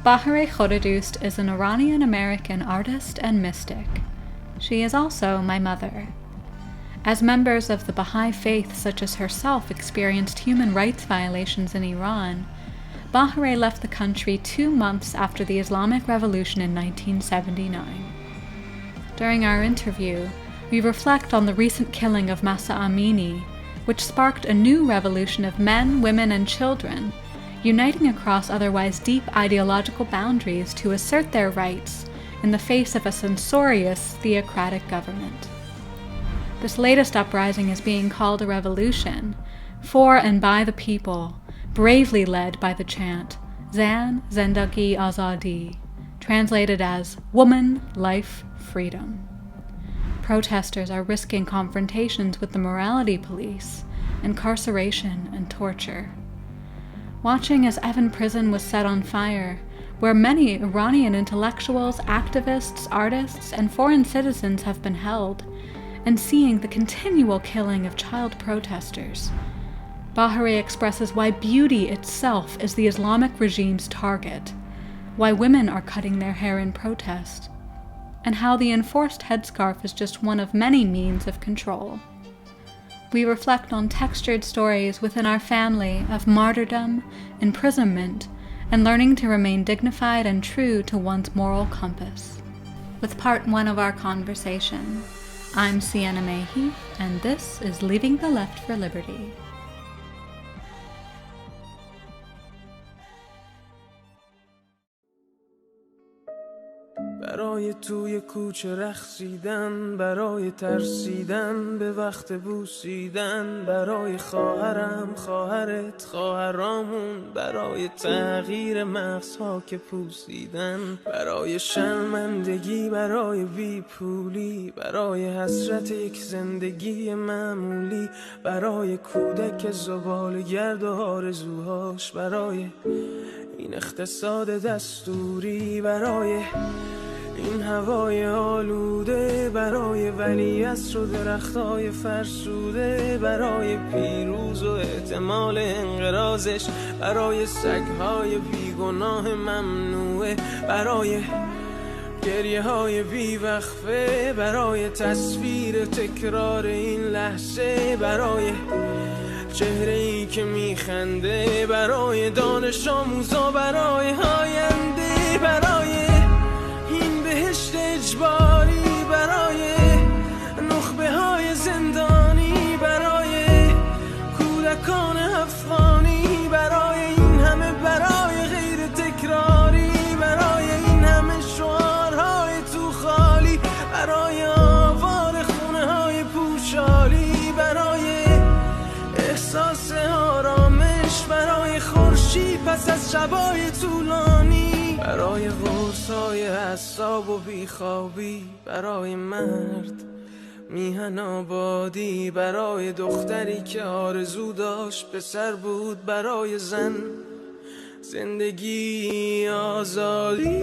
Bahereh Khodadoost is an Iranian-American artist and mystic. She is also my mother. As members of the Baha'i Faith such as herself experienced human rights violations in Iran, Bahereh left the country 2 months after the Islamic Revolution in 1979. During our interview, we reflect on the recent killing of Mahsa Amini, which sparked a new revolution of men, women, and children, uniting across otherwise deep ideological boundaries to assert their rights in the face of a censorious theocratic government. This latest uprising is being called a revolution, for and by the people, bravely led by the chant, zendegi, azadi, translated as woman, life, freedom. Protesters are risking confrontations with the morality police, incarceration, and torture. Watching as Evin Prison was set on fire, where many Iranian intellectuals, activists, artists, and foreign citizens have been held, and seeing the continual killing of child protesters, Bahereh expresses why beauty itself is the Islamic regime's target, why women are cutting their hair in protest, and how the enforced headscarf is just one of many means of control. We reflect on textured stories within our family of martyrdom, imprisonment, and learning to remain dignified and true to one's moral compass. With part 1 of our conversation, I'm Sienna Mae Heath, and this is Leaving the Left for Liberty. برای توی کوچه رقصیدن، برای ترسیدن به وقت بوسیدن، برای خواهرم، خواهرت، خواهرامون، برای تغییر مغزها که پوسیدن، برای شرمندگی، برای بیپولی، برای حسرت یک زندگی معمولی، برای کودک زباله‌گرد و آرزوهاش، برای این اقتصاد دستوری، برای این هوای آلوده، برای ولیعصر و درختای فرسوده، برای پیروز و احتمال انقراضش، برای سگهای بیگناه ممنوعه، برای گریه های بیوقفه، برای تصویر تکرار این لحظه، برای چهره ای که میخنده، برای دانش آموزا، برای آینده، برای این بهشت اجباری، برای نخبه های زندانی، برای کودکان افغانی، برای این همه برای غیر تکراری، برای این همه شعارهای تو خالی، برای آوار خونه های پوشالی، برای احساس آرامش، برای خورشید پس از شبای طولانی، برای قرصای اعصاب و بیخوابی، برای مرد میهن آبادی، برای دختری که آرزو داشت پسر بود، برای زن زندگی آزادی،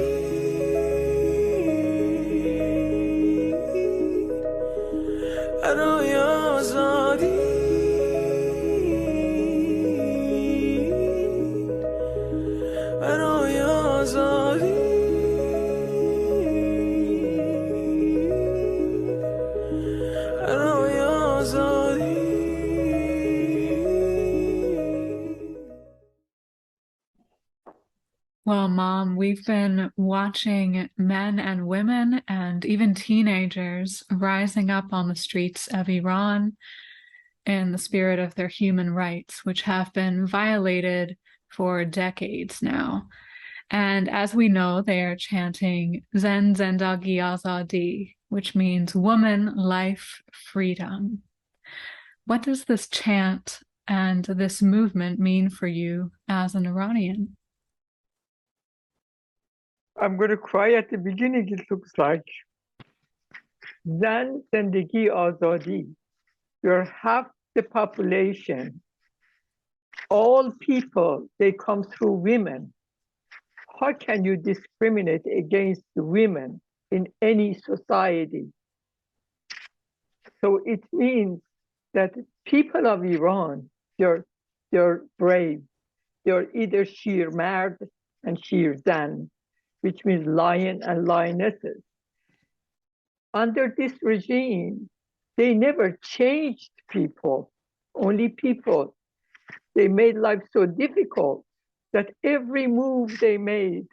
برای آزادی، برای آزادی، برای آزادی. Well, Mom, we've been watching men and women and even teenagers rising up on the streets of Iran in the spirit of their human rights, which have been violated for decades now. And as we know, they are chanting zendegi azadi, which means woman, life, freedom. What does this chant and this movement mean for you as an Iranian? I'm going to cry at the beginning, it looks like. Zan zendegi azadi. You're half the population. All people, they come through women. How can you discriminate against women in any society? So it means that people of Iran, they're brave. They're either sheer mad, and Shirzan, which means lion and lionesses. Under this regime, they never changed people, only people. They made life so difficult that every move they made,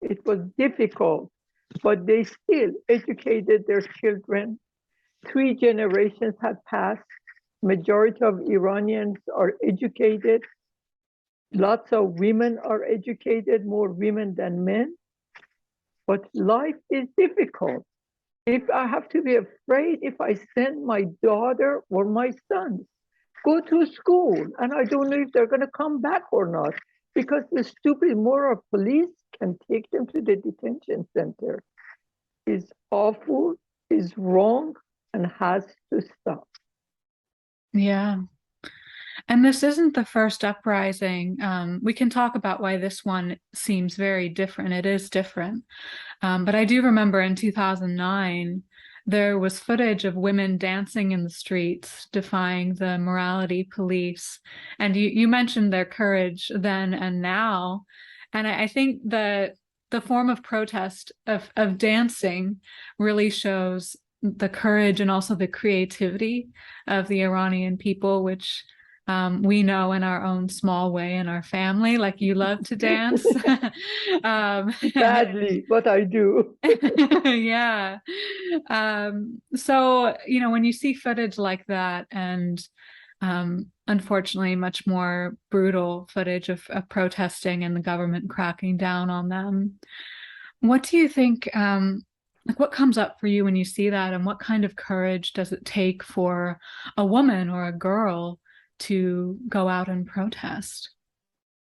it was difficult, but they still educated their children. 3 generations had passed. Majority of Iranians are educated. Lots of women are educated, more women than men. But life is difficult. If I have to be afraid if I send my daughter or my sons go to school and I don't know if they're going to come back or not because the stupid moral police can take them to the detention center is awful, is wrong, and has to stop. Yeah. And this isn't the first uprising. We can talk about why this one seems very different. It is different. But I do remember in 2009, there was footage of women dancing in the streets, defying the morality police. And you mentioned their courage then and now. And I think the form of protest of dancing really shows the courage and also the creativity of the Iranian people, which we know in our own small way in our family, like you love to dance. Badly, but I do. Yeah. So, when you see footage like that and unfortunately much more brutal footage of protesting and the government cracking down on them, what do you think, like what comes up for you when you see that, and what kind of courage does it take for a woman or a girl to go out and protest?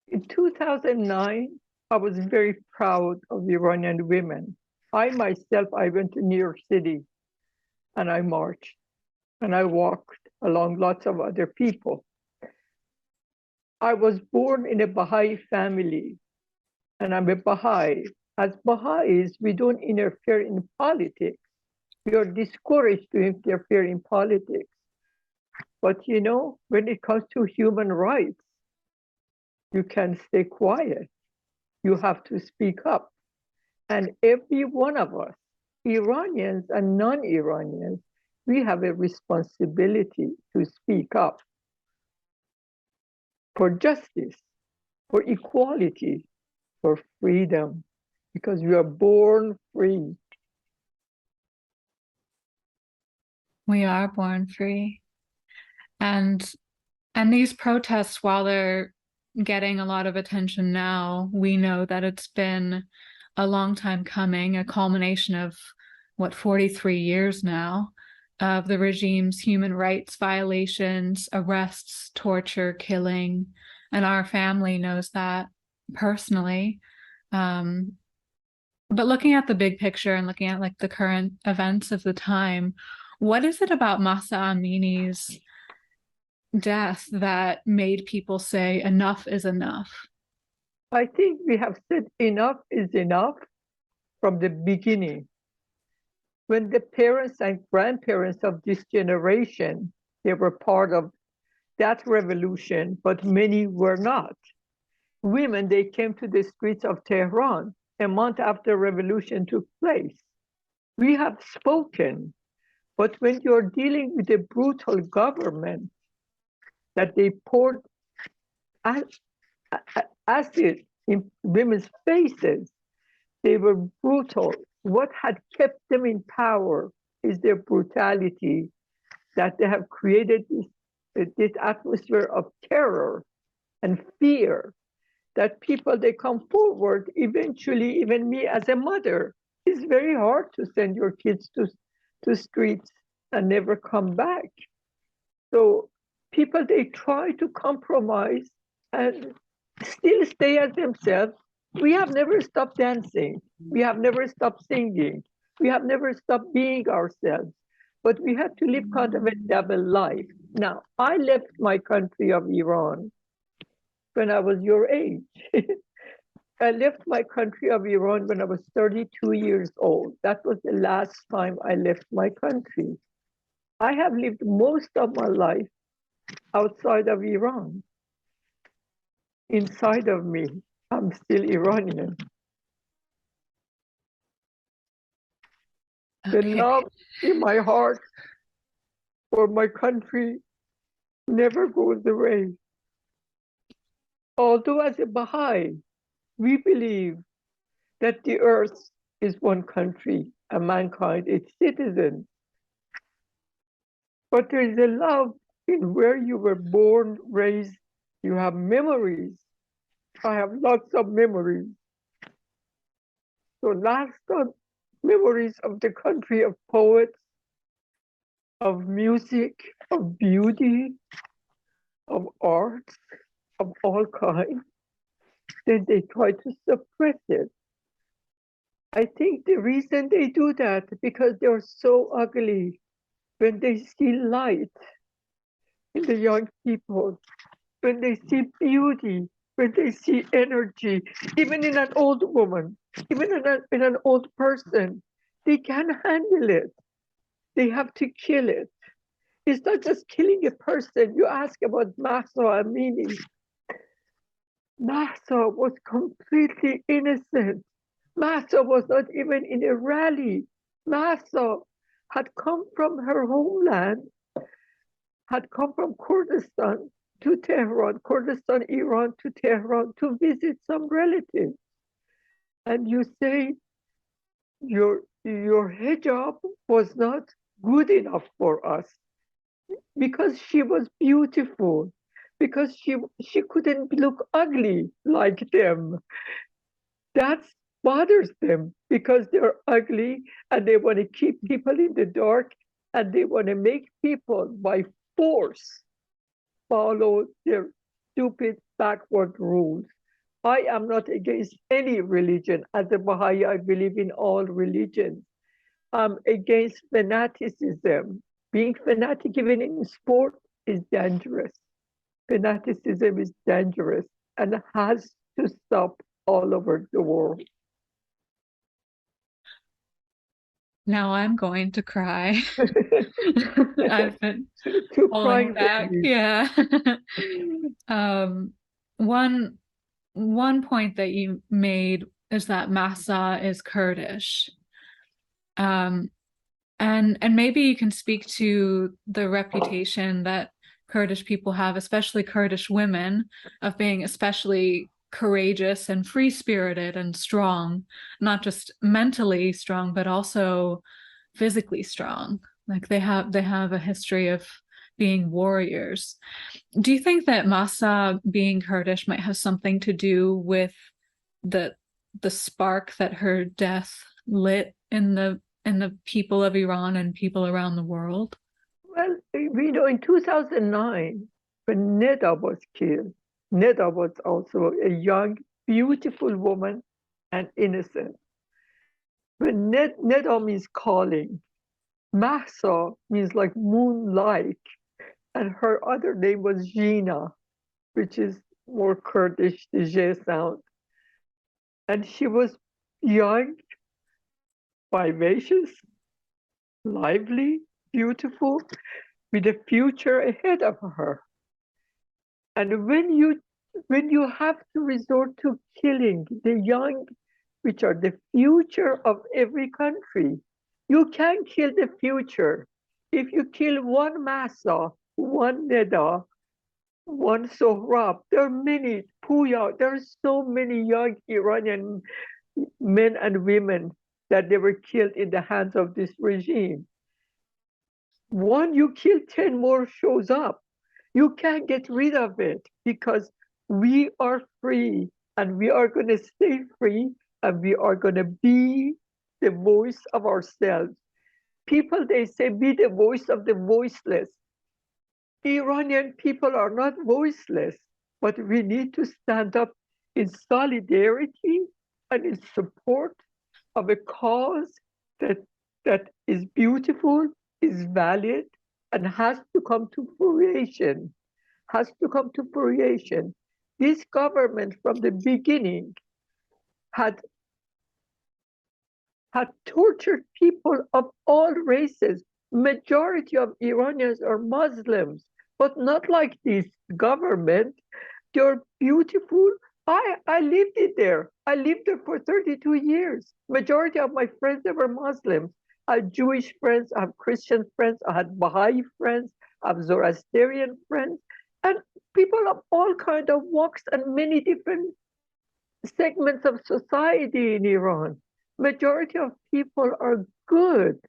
In 2009, I was very proud of Iranian women. I went to New York City and I marched and I walked along lots of other people. I was born in a Baha'i family and I'm a Baha'i. As Baha'is, we don't interfere in politics. We are discouraged to interfere in politics. But when it comes to human rights, you can stay quiet. You have to speak up. And every one of us, Iranians and non-Iranians, we have a responsibility to speak up for justice, for equality, for freedom, because we are born free. We are born free. And these protests, while they're getting a lot of attention now, we know that it's been a long time coming, a culmination of 43 years now of the regime's human rights violations, arrests, torture, killing, and our family knows that personally. But looking at the big picture and looking at like the current events of the time, what is it about Mahsa Amini's death that made people say enough is enough? I think we have said enough is enough from the beginning. When the parents and grandparents of this generation, they were part of that revolution, but many were not. Women, they came to the streets of Tehran a month after revolution took place. We have spoken, but when you're dealing with a brutal government that they poured acid in women's faces, they were brutal. What had kept them in power is their brutality, that they have created this atmosphere of terror and fear, that people, they come forward. Eventually, even me as a mother, it's very hard to send your kids to streets and never come back. So people, they try to compromise and still stay as themselves. We have never stopped dancing. We have never stopped singing. We have never stopped being ourselves. But we had to live kind of a double life. Now, I left my country of Iran when I was your age. I left my country of Iran when I was 32 years old. That was the last time I left my country. I have lived most of my life outside of Iran. Inside of me, I'm still Iranian. The Okay. love in my heart for my country never goes away. Although as a Baha'i, we believe that the earth is one country and mankind its citizens. But there is a love in where you were born, raised. You have memories. I have lots of memories. So last on memories of the country of poets, of music, of beauty, of arts, of all kinds. Then they try to suppress it. I think the reason they do that because they're so ugly. When they see light in the young people, when they see beauty, when they see energy, even in an old woman, even in an old person, they can't handle it. They have to kill it. It's not just killing a person. You ask about Mahsa Amini. Mahsa was completely innocent. Mahsa was not even in a rally. Mahsa had come from her homeland, had come from Kurdistan to Tehran, Kurdistan, Iran to Tehran to visit some relatives. And you say your hijab was not good enough for us because she was beautiful, because she couldn't look ugly like them. That bothers them because they're ugly and they want to keep people in the dark and they want to make people by force follow their stupid backward rules. I am not against any religion. As a Baha'i, I believe in all religions. I'm against fanaticism. Being fanatic even in sport is dangerous. Fanaticism is dangerous and has to stop all over the world. Now I'm going to cry. I've been To pulling crying back. babies. Yeah. One point that you made is that Mahsa is Kurdish. And maybe you can speak to the reputation that Kurdish people have, especially Kurdish women, of being especially courageous and free-spirited and strong, not just mentally strong, but also physically strong. Like they have a history of being warriors. Do you think that Mahsa being Kurdish might have something to do with the spark that her death lit in the people of Iran and people around the world? Well, we know in 2009, when Neda was killed, Neda was also a young, beautiful woman and innocent. When Neda means calling, Mahsa means like moonlight, and her other name was Gina, which is more Kurdish, the J sound. And she was young, vivacious, lively, beautiful, with a future ahead of her. And when you have to resort to killing the young, which are the future of every country, you can't kill the future. If you kill one Mahsa, one Neda, one Sohrab, there are many, Puya, there are so many young Iranian men and women that they were killed in the hands of this regime. One you kill, 10 more shows up. You can't get rid of it because we are free and we are going to stay free and we are going to be the voice of ourselves. People, they say, be the voice of the voiceless. Iranian people are not voiceless, but we need to stand up in solidarity and in support of a cause that is beautiful, is valid, and has to come to fruition. This government from the beginning had tortured people of all races. Majority of Iranians are Muslims, but not like this government. They're beautiful. I lived it there. I lived there for 32 years. Majority of my friends, they were Muslims. I had Jewish friends, I have Christian friends, I had Baha'i friends, I have Zoroastrian friends, and people of all kind of walks and many different segments of society in Iran. Majority of people are good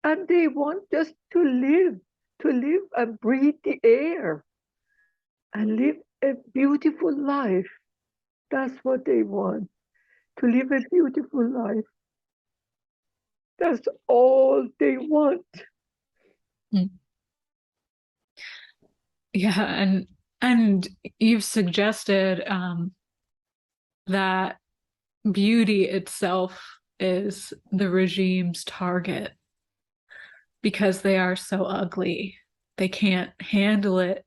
and they want just to live and breathe the air and live a beautiful life. That's what they want, to live a beautiful life. That's all they want. Mm. Yeah, and you've suggested that beauty itself is the regime's target because they are so ugly. They can't handle it.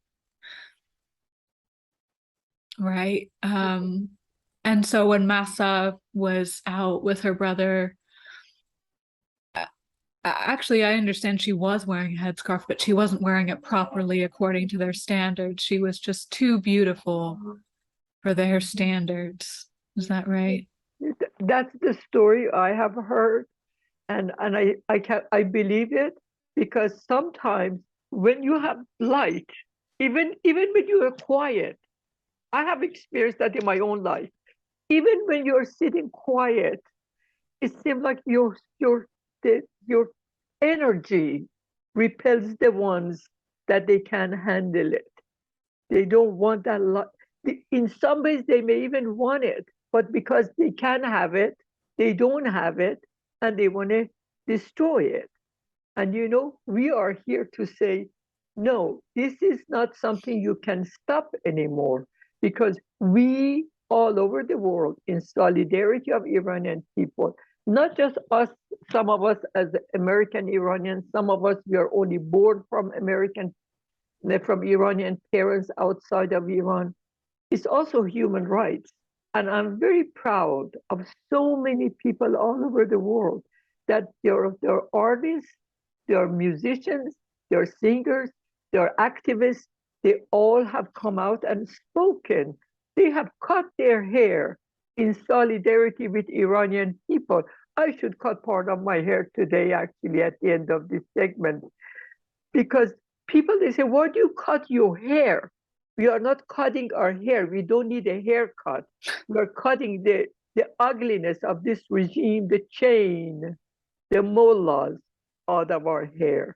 Right. And so when Mahsa was out with her brother, actually, I understand she was wearing a headscarf, but she wasn't wearing it properly according to their standards. She was just too beautiful for their standards. Is that right? That's the story I have heard, and I believe it, because sometimes when you have light, even when you are quiet, I have experienced that in my own life. Even when you're sitting quiet, it seems like your energy repels the ones that they can handle it. They don't want that light. In some ways, they may even want it, but because they can have it, they don't have it, and they want to destroy it. And we are here to say, no, this is not something you can stop anymore, because we all over the world, in solidarity of Iranian people, not just us, some of us as American Iranians, some of us, we are only born from Iranian parents outside of Iran. It's also human rights. And I'm very proud of so many people all over the world that they're artists, they're musicians, they're singers, they're activists. They all have come out and spoken. They have cut their hair in solidarity with Iranian people. I should cut part of my hair today, actually, at the end of this segment, because people, they say, why do you cut your hair? We are not cutting our hair. We don't need a haircut. We're cutting the ugliness of this regime, the chain, the mullahs out of our hair.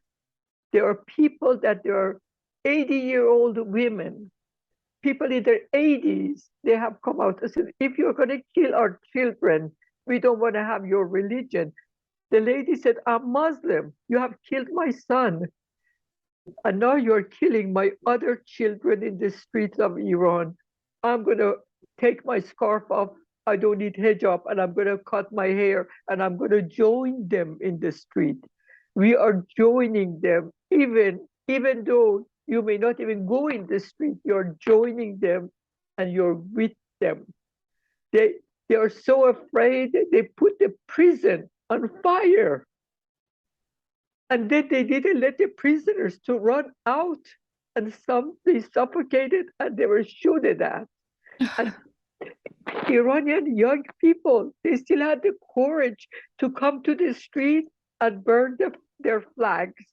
There are people that there are 80-year-old women, people in their 80s, they have come out and said, if you're going to kill our children, we don't want to have your religion. The lady said, I'm Muslim. You have killed my son. And now you're killing my other children in the streets of Iran. I'm going to take my scarf off. I don't need hijab, and I'm going to cut my hair, and I'm going to join them in the street. We are joining them, even though you may not even go in the street, you're joining them and you're with them. They are so afraid, they put the prison on fire. And then they didn't let the prisoners to run out, and some they suffocated and they were shot at. And Iranian young people, they still had the courage to come to the street and burn their flags.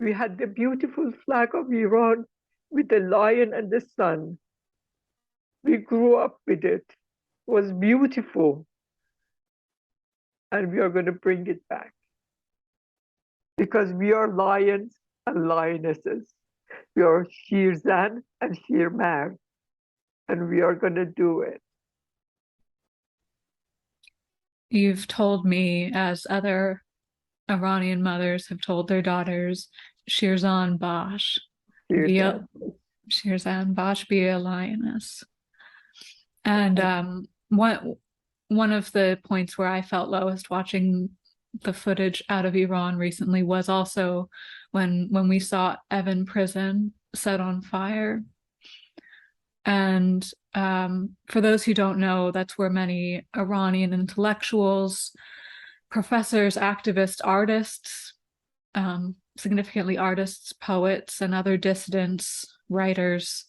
We had the beautiful flag of Iran with the lion and the sun. We grew up with it. It was beautiful. And we are going to bring it back, because we are lions and lionesses. We are Shirzan and Shirmar, and we are going to do it. You've told me, as other Iranian mothers have told their daughters, Shirzan Bash, Shirzan Bash, be a lioness. And one of the points where I felt lowest watching the footage out of Iran recently was also when we saw Evin prison set on fire. And for those who don't know, that's where many Iranian intellectuals, professors, activists, artists, significantly artists, poets, and other dissidents, writers,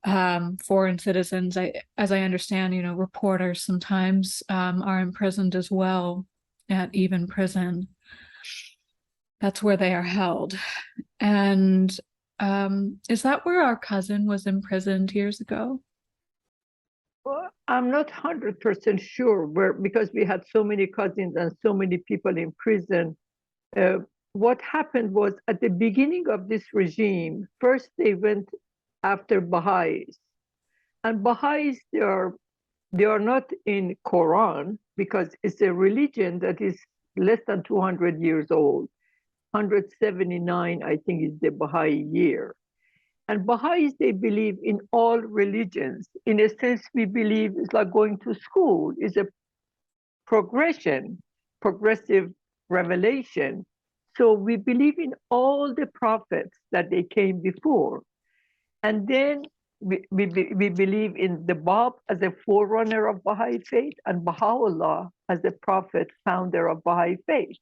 foreign citizens. As I understand, reporters sometimes are imprisoned as well at even prison. That's where they are held. And is that where our cousin was imprisoned years ago? Well, I'm not 100% sure because we had so many cousins and so many people in prison. Uh, what happened was at the beginning of this regime, first they went after Baha'is. And Baha'is, they are not in Quran because it's a religion that is less than 200 years old. 179, I think, is the Baha'i year. And Baha'is, they believe in all religions. In a sense, we believe it's like going to school, it's a progressive revelation. So we believe in all the prophets that they came before. And then we believe in the Bab as a forerunner of Baha'i Faith and Baha'u'llah as the prophet, founder of Baha'i Faith.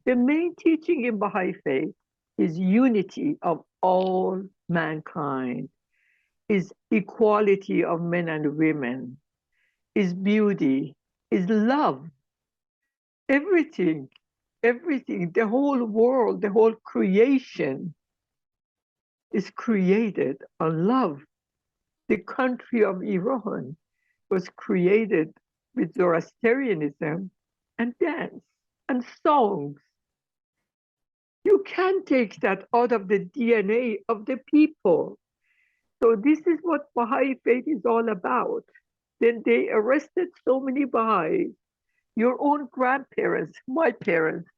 The main teaching in Baha'i Faith is unity of all mankind, is equality of men and women, is beauty, is love. Everything, the whole world, the whole creation is created on love. The country of Iran was created with Zoroastrianism and dance and songs. You can't take that out of the DNA of the people. So this is what Baha'i Faith is all about. Then they arrested so many Baha'is, your own grandparents, my parents,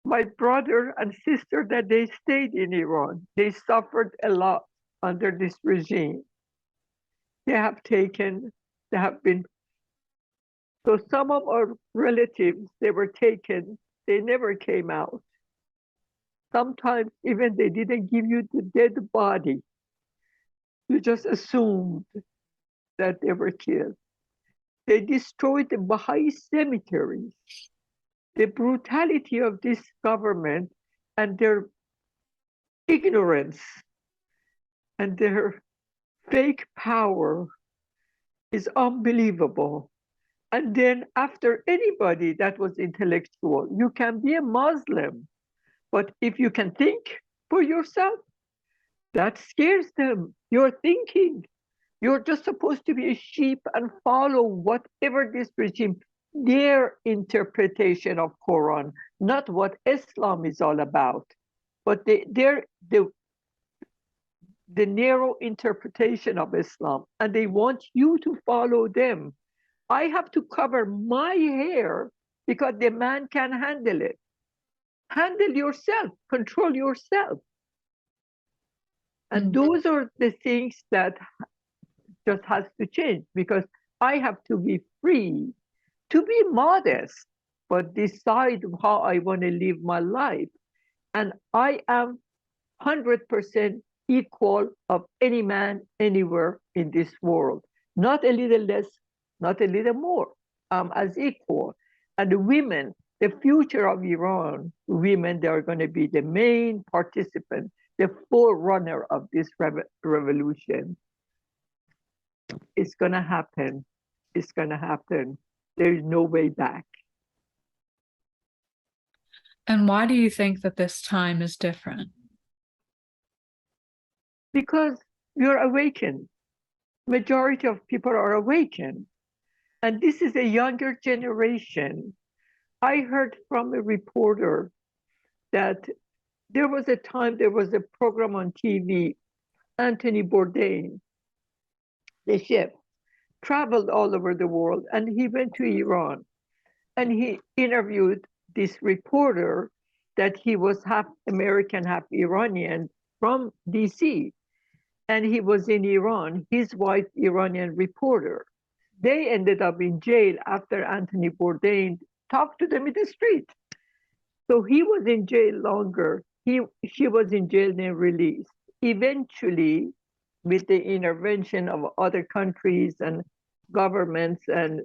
my brother and sister, that they stayed in Iran. They suffered a lot under this regime. They have been, so some of our relatives, they were taken, they never came out. Sometimes even they didn't give you the dead body. You just assumed that they were killed. They destroyed the Baha'i cemeteries. The brutality of this government and their ignorance and their fake power is unbelievable. And then after anybody that was intellectual, you can be a Muslim, but if you can think for yourself, that scares them. You're thinking. You're just supposed to be a sheep and follow whatever this regime, their interpretation of Quran, not what Islam is all about, but the narrow interpretation of Islam, and they want you to follow them. I have to cover my hair because the man can handle it. Handle yourself, control yourself. And those are the things that just has to change, because I have to be free to be modest, but decide how I want to live my life. And I am 100% equal of any man anywhere in this world. Not a little less, not a little more. I'm as equal. And the women, the future of Iran, women, they are going to be the main participant, the forerunner of this revolution. It's going to happen. It's going to happen. There is no way back. And why do you think that this time is different? Because you're awakened. Majority of people are awakened. And this is a younger generation. I heard from a reporter that there was a time, there was a program on TV, Anthony Bourdain, the chef, traveled all over the world, and he went to Iran. And he interviewed this reporter that he was half American, half Iranian from DC. And he was in Iran, his wife, Iranian reporter. They ended up in jail after Anthony Bourdain talked to them in the street. So he was in jail longer. She was in jail, then released. Eventually, with the intervention of other countries and governments, and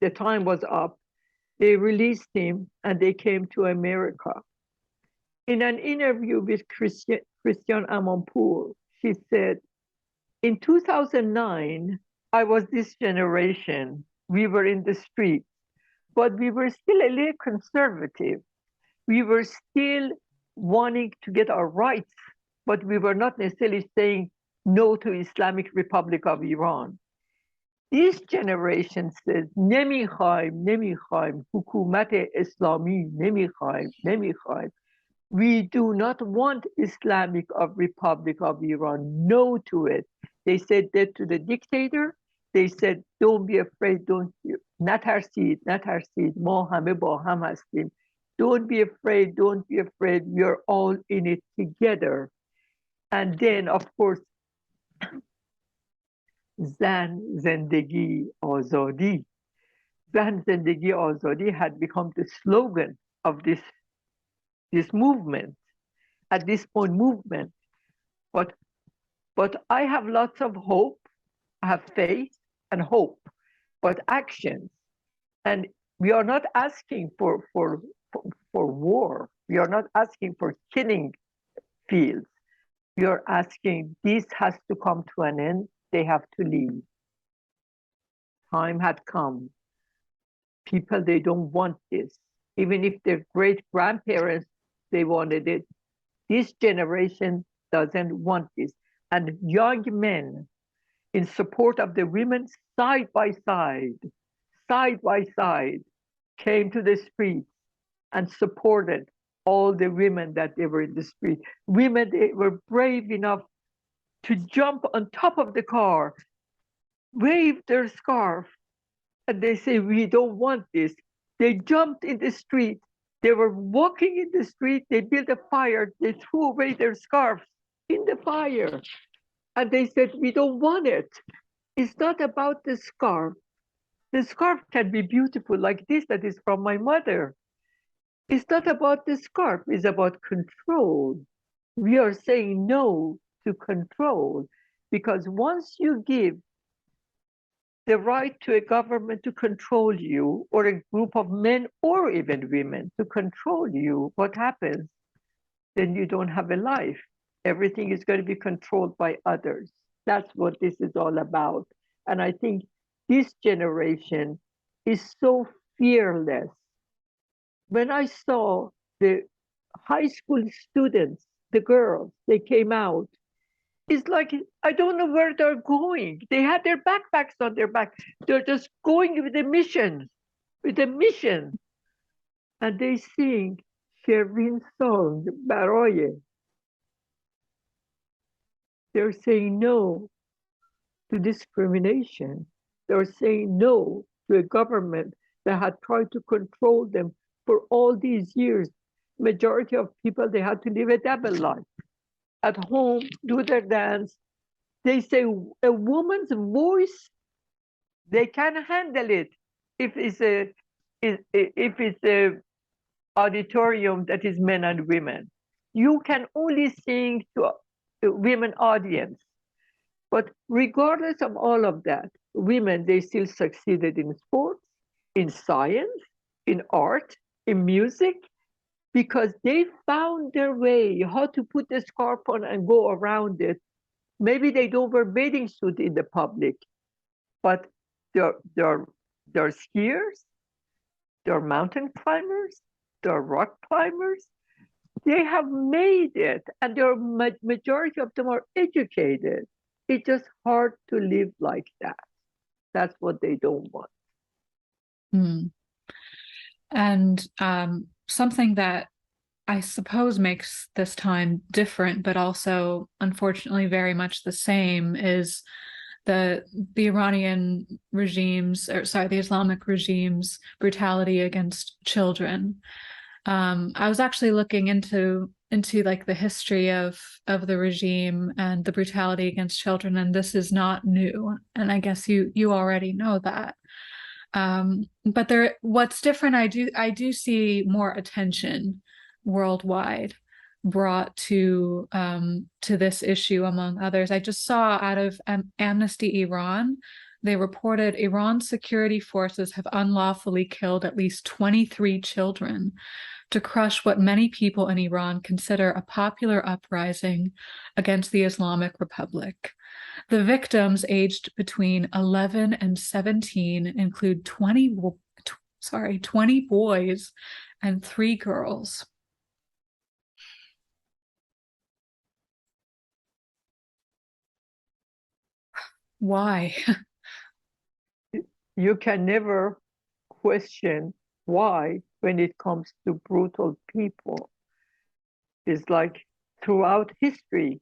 the time was up, they released him and they came to America. In an interview with Christian Amanpour, she said, In 2009, I was this generation. We were in the street, but we were still a little conservative. We were still wanting to get our rights, but we were not necessarily saying no to Islamic Republic of Iran. This generation says نمیخوایم حکومت اسلامی نمیخوایم. We do not want Islamic Republic of Iran. No to it. They said that to the dictator. They said, don't be afraid, نترسید ما همه با هم هستیم. Don't be afraid, we are all in it together. And then, of course, زن زندگی آزادی. زن زندگی آزادی had become the slogan of this movement, at this point movement. But I have lots of hope, I have faith and hope, but actions. And we are not asking for war. We are not asking for killing fields. We are asking this has to come to an end. They have to leave. Time had come. People, they don't want this. Even if their great-grandparents, they wanted it. This generation doesn't want this. And young men in support of the women, side by side, came to the streets and supported all the women that they were in the street. Women, they were brave enough to jump on top of the car, wave their scarf, and they say, we don't want this. They jumped in the street. They were walking in the street. They built a fire. They threw away their scarves in the fire. And they said, we don't want it. It's not about the scarf. The scarf can be beautiful like this, that is from my mother. It's not about the scarf, it's about control. We are saying no to control, because once you give the right to a government to control you, or a group of men or even women to control you, what happens? Then you don't have a life. Everything is going to be controlled by others. That's what this is all about. And I think this generation is so fearless. When I saw the high school students, the girls, they came out, it's like, I don't know where they're going. They had their backpacks on their back. They're just going with a mission, And they sing Shervin's song, Bahereh. They're saying no to discrimination. They're saying no to a government that had tried to control them for all these years. Majority of people, they had to live a double life. At home, do their dance. They say a woman's voice, they can handle it if it's a auditorium that is men and women. You can only sing to a women audience. But regardless of all of that, women, they still succeeded in sports, in science, in art, in music, because they found their way, how to put the scarf on and go around it. Maybe they don't wear bathing suit in the public, but they're skiers, they're mountain climbers, they're rock climbers. They have made it, and the majority of them are educated. It's just hard to live like that. That's what they don't want. Mm. And something that I suppose makes this time different, but also unfortunately very much the same, is the Iranian regime's, the Islamic regime's brutality against children. I was actually looking into like the history of the regime and the brutality against children, and this is not new. And I guess you already know that. But what's different, I do see more attention worldwide brought to this issue, among others. I just saw out of Amnesty Iran, they reported Iran's security forces have unlawfully killed at least 23 children to crush what many people in Iran consider a popular uprising against the Islamic Republic. The victims, aged between 11 and 17, include 20 boys and 3 girls. Why? You can never question why when it comes to brutal people. It's like throughout history,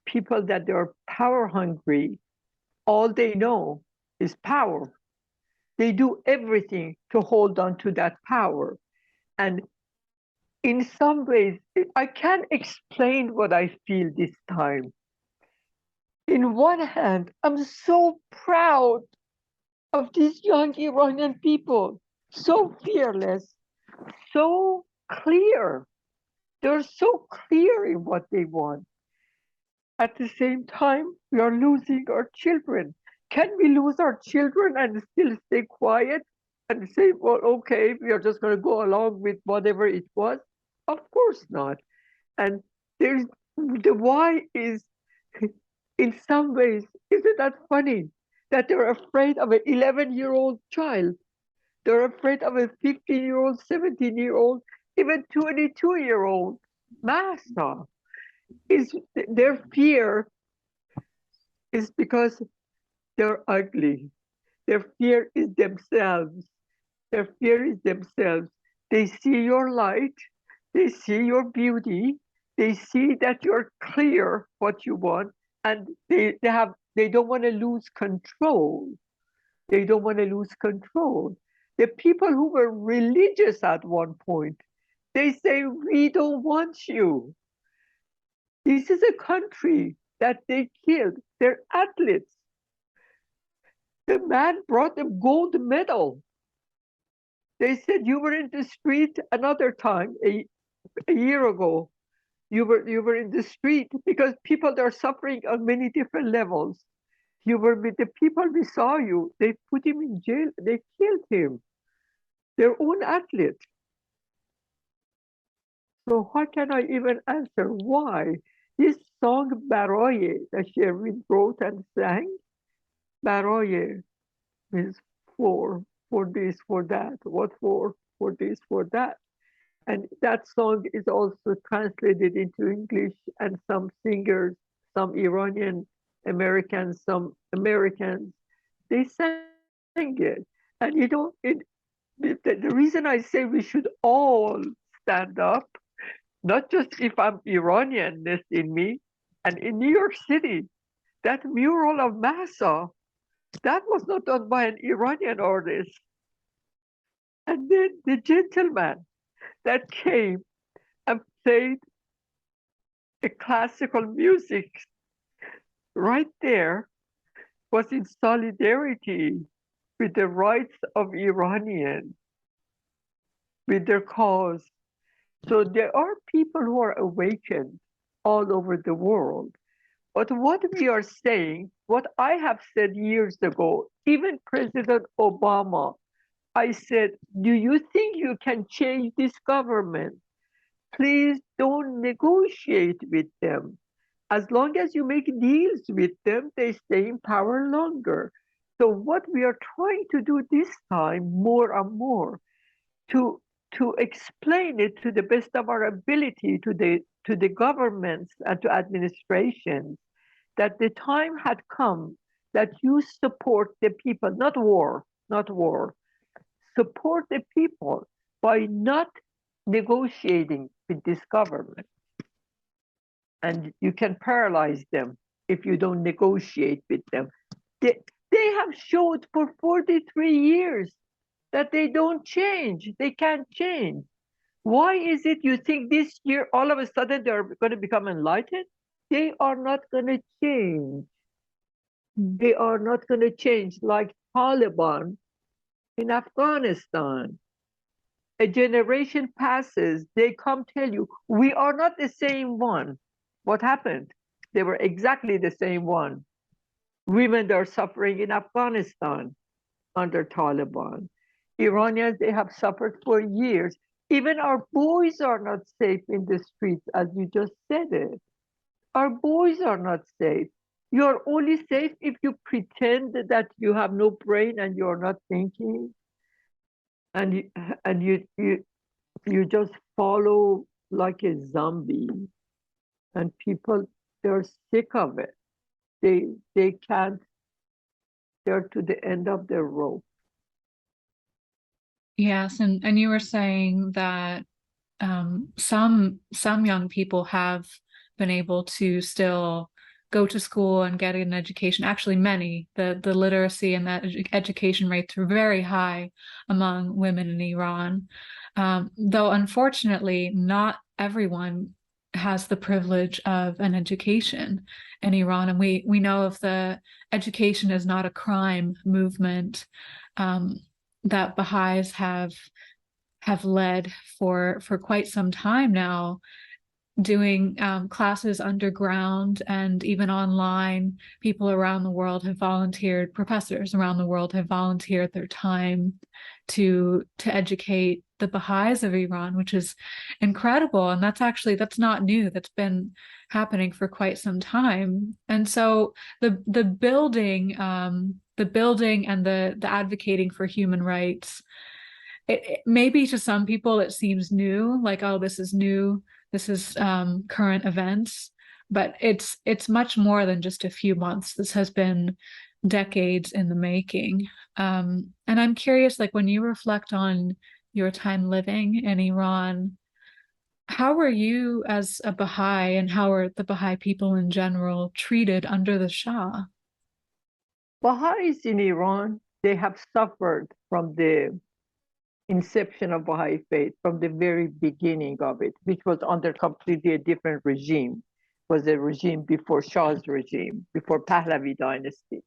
people that are power hungry, all they know is power. They do everything to hold on to that power. And in some ways, I can't explain what I feel this time. In one hand, I'm so proud of these young Iranian people, so fearless, so clear. They're so clear in what they want. At the same time, we are losing our children. Can we lose our children and still stay quiet and say, well, okay, we are just going to go along with whatever it was? Of course not. And there's the why is, in some ways, isn't that funny that they're afraid of an 11-year-old child? They're afraid of a 15-year-old, 17-year-old, even 22-year-old. Mahsa is their fear is because they're ugly. Their fear is themselves. Their fear is themselves. They see your light. They see your beauty. They see that you're clear what you want, and they don't want to lose control. They don't want to lose control. The people who were religious at one point, they say, we don't want you. This is a country that they killed. They're athletes. The man brought them gold medal. They said you were in the street another time, a year ago. You were in the street because people are suffering on many different levels. You were with the people, we saw you. They put him in jail. They killed him. Their own athlete. So how can I even answer why? This song Bahereh that Sherwin wrote and sang, Bahereh means for this, for that, what for this, for that. And that song is also translated into English, and some singers, some Iranian-Americans, some Americans, they sang it. And the reason I say we should all stand up, not just if I'm Iranianness in me, and in New York City, that mural of Mahsa, that was not done by an Iranian artist. And then the gentleman that came and played the classical music right there was in solidarity with the rights of Iranians, with their cause. So there are people who are awakened all over the world. But what we are saying, what I have said years ago, even President Obama, I said, do you think you can change this government? Please don't negotiate with them. As long as you make deals with them, they stay in power longer. So what we are trying to do this time, more and more, to explain it to the best of our ability to the governments and to administrations, that the time had come that you support the people, not war, support the people by not negotiating with this government. And you can paralyze them if you don't negotiate with them. They have showed for 43 years that they don't change. They can't change. Why is it you think this year all of a sudden they're going to become enlightened? They are not going to change. They are not going to change like Taliban in Afghanistan. A generation passes, they come tell you, we are not the same one. What happened? They were exactly the same one. Women are suffering in Afghanistan under Taliban. Iranians, they have suffered for years. Even our boys are not safe in the streets, as you just said it. Our boys are not safe. You're only safe if you pretend that you have no brain and you're not thinking, and you just follow like a zombie. And people, they're sick of it. They can't. They're to the end of their rope. Yes, and you were saying that some young people have been able to still go to school and get an education. Actually, many. The literacy and that education rates were very high among women in Iran. Though unfortunately, not everyone has the privilege of an education in Iran. And we know of the education is not a crime movement that Baha'is have led for quite some time now, doing classes underground and even online. People around the world have volunteered, professors around the world have volunteered their time to educate the Baha'is of Iran, which is incredible. And that's not new. That's been happening for quite some time. And so the building and the advocating for human rights, maybe to some people it seems new, like, oh, this is new, this is current events, but it's much more than just a few months. This has been decades in the making. And I'm curious, like, when you reflect on your time living in Iran, how were you as a Baha'i, and how are the Baha'i people in general treated under the Shah? Baha'is in Iran, they have suffered from the inception of Baha'i Faith, from the very beginning of it, which was under completely a different regime. It was a regime before Shah's regime, before Pahlavi dynasty.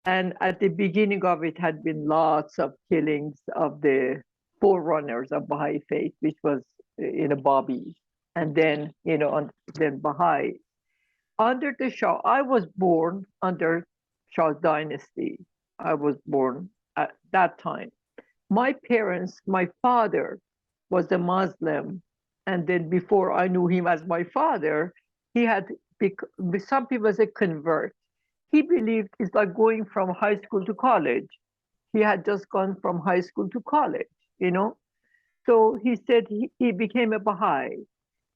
And at the beginning of it had been lots of killings of the forerunners of Baha'i Faith, which was Babi, and then then Baha'i. Under the Shah, I was born under Shah's dynasty. I was born at that time. My parents, my father was a Muslim, and then before I knew him as my father, he had some people say convert. He believed it's like going from high school to college. He had just gone from high school to college, you know. So he said he became a Baha'i.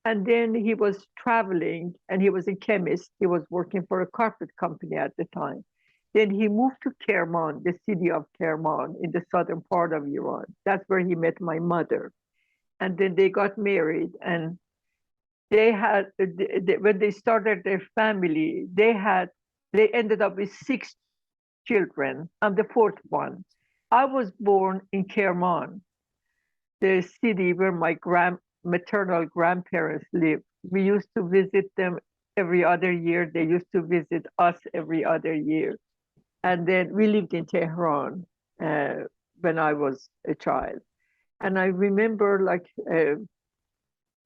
And then he was traveling, and he was a chemist. He was working for a carpet company at the time. Then he moved to Kerman, the city of Kerman in the southern part of Iran. That's where he met my mother. And then they got married, and when they started their family, they ended up with 6 children. I'm the 4th one. I was born in Kerman, the city where my maternal grandparents lived. We used to visit them every other year. They used to visit us every other year. And then we lived in Tehran when I was a child. And I remember,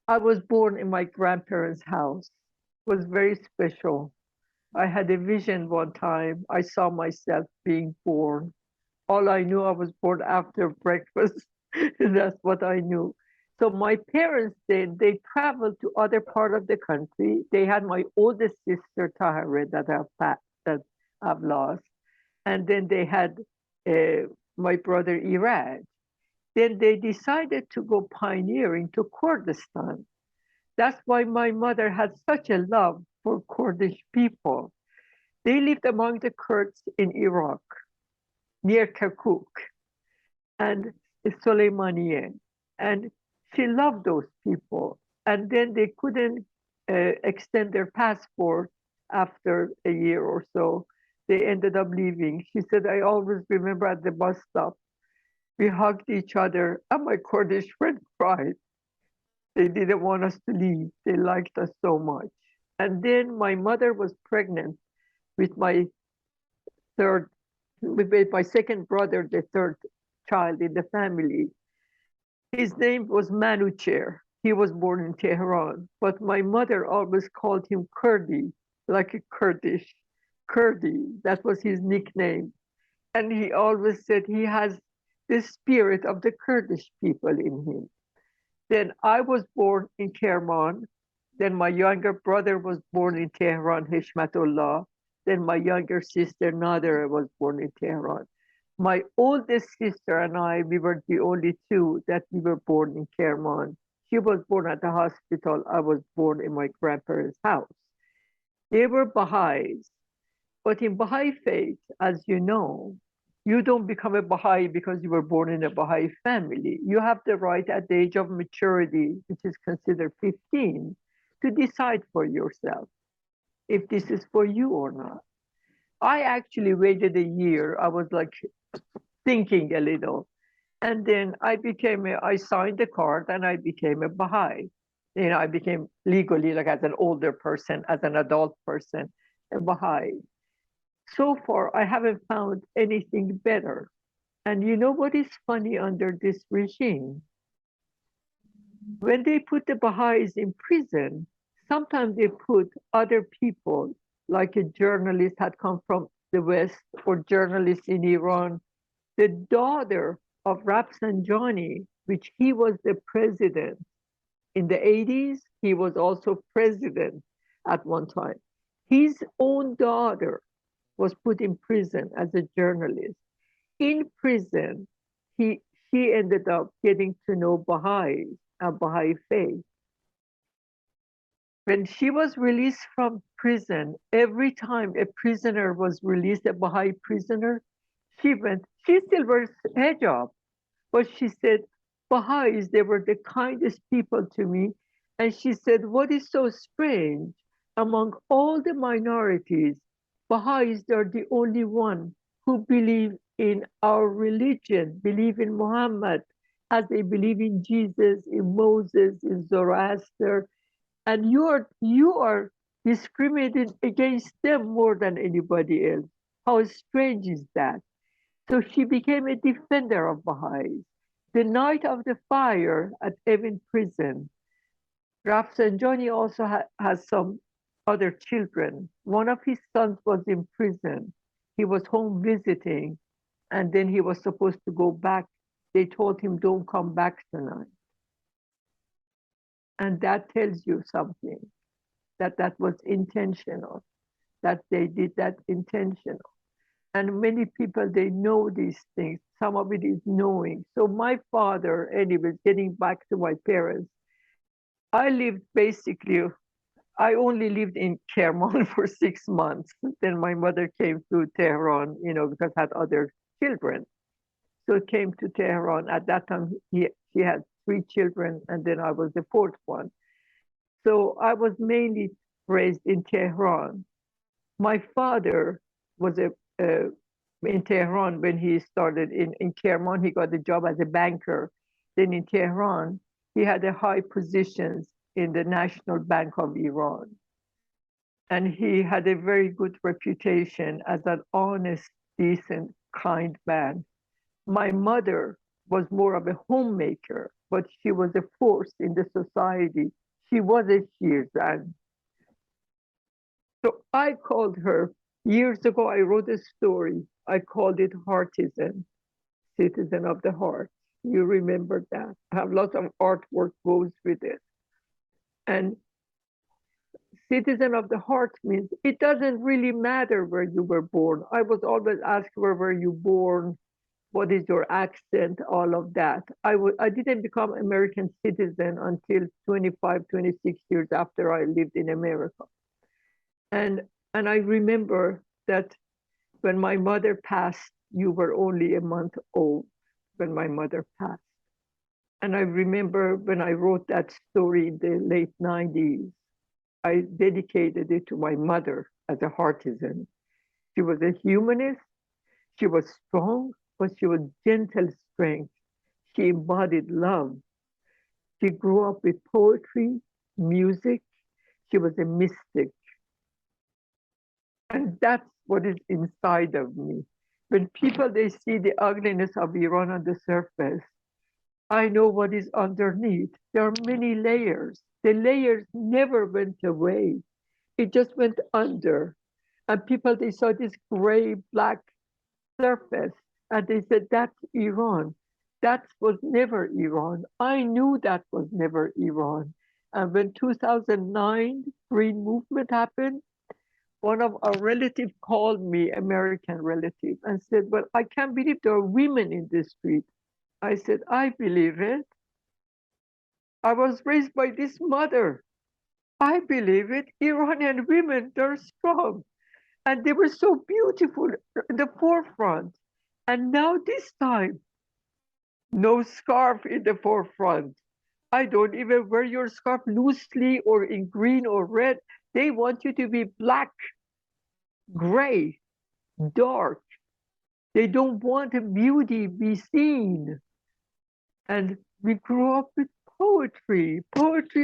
I was born in my grandparents' house. It was very special. I had a vision one time. I saw myself being born. All I knew, I was born after breakfast. That's what I knew. So my parents, they traveled to other part of the country. They had my oldest sister, Tahereh, that I've lost. And then they had my brother, Iraj. Then they decided to go pioneering to Kurdistan. That's why my mother had such a love for Kurdish people. They lived among the Kurds in Iraq, near Kirkuk and Soleimaniye. And she loved those people. And then they couldn't extend their passport after a year or so. They ended up leaving. She said, I always remember at the bus stop, we hugged each other, and my Kurdish friend cried. They didn't want us to leave. They liked us so much. And then my mother was pregnant with my second brother, the 3rd child in the family. His name was Manucher. He was born in Tehran, but my mother always called him Kurdi, like a Kurdi. That was his nickname. And he always said he has the spirit of the Kurdish people in him. Then I was born in Kerman. Then my younger brother was born in Tehran, Hishmatullah. Then my younger sister, Nadira, was born in Tehran. My oldest sister and I, we were the only two that we were born in Kerman. She was born at the hospital. I was born in my grandparents' house. They were Baha'is. But in Baha'i faith, as you know, you don't become a Baha'i because you were born in a Baha'i family. You have the right at the age of maturity, which is considered 15, to decide for yourself if this is for you or not. I actually waited a year. I was like thinking a little. And then I signed the card and I became a Baha'i. You know, I became legally, like as an older person, as an adult person, a Baha'i. So far, I haven't found anything better. And you know what is funny under this regime? When they put the Baha'is in prison, sometimes they put other people, like a journalist had come from the West or journalists in Iran. The daughter of Rafsanjani, which he was the president in the 80s, he was also president at one time. His own daughter was put in prison as a journalist. In prison, she ended up getting to know Baha'i and Baha'i faith. When she was released from prison, every time a prisoner was released, a Baha'i prisoner, she still wears hijab, but she said, Baha'is, they were the kindest people to me. And she said, what is so strange, among all the minorities, Baha'is are the only one who believe in our religion, believe in Muhammad, as they believe in Jesus, in Moses, in Zoroaster, and you are discriminated against them more than anybody else. How strange is that? So she became a defender of Baha'is. The night of the fire at Evin prison, Rafsanjani also has some other children. One of his sons was in prison. He was home visiting, and then he was supposed to go back. They told him, don't come back tonight. And that tells you something, that was intentional, that they did that intentional. And many people, they know these things. Some of it is knowing. So my father, anyway, getting back to my parents, I only lived in Kerman for 6 months. Then my mother came to Tehran, because I had other children. So came to Tehran. At that time, she had 3 children, and then I was the 4th one. So I was mainly raised in Tehran. My father was in Tehran when he started in Kerman. He got a job as a banker. Then in Tehran, he had a high positions in the National Bank of Iran. And he had a very good reputation as an honest, decent, kind man. My mother was more of a homemaker, but she was a force in the society. She was a Shirzan. So I called her, years ago, I wrote a story. I called it Partisan, Citizen of the Heart. You remember that. I have lots of artwork goes with it. And Citizen of the Heart means it doesn't really matter where you were born. I was always asked, where were you born? What is your accent? All of that. I didn't become American citizen until 25, 26 years after I lived in America. And I remember that when my mother passed, you were only a month old when my mother passed. And I remember when I wrote that story in the late 90s, I dedicated it to my mother as a partisan. She was a humanist. She was strong, but she was gentle strength. She embodied love. She grew up with poetry, music. She was a mystic. And that's what is inside of me. When people, they see the ugliness of Iran on the surface, I know what is underneath. There are many layers. The layers never went away. It just went under. And people, they saw this gray, black surface. And they said, that's Iran. That was never Iran. I knew that was never Iran. And when 2009 Green Movement happened, one of our relatives called me, American relative, and said, well, I can't believe there are women in the street. I said, I believe it. I was raised by this mother. I believe it. Iranian women, they're strong. And they were so beautiful in the forefront. And now this time, no scarf in the forefront. I don't even wear your scarf loosely or in green or red. They want you to be black, gray, dark. They don't want the beauty be seen. And we grew up with poetry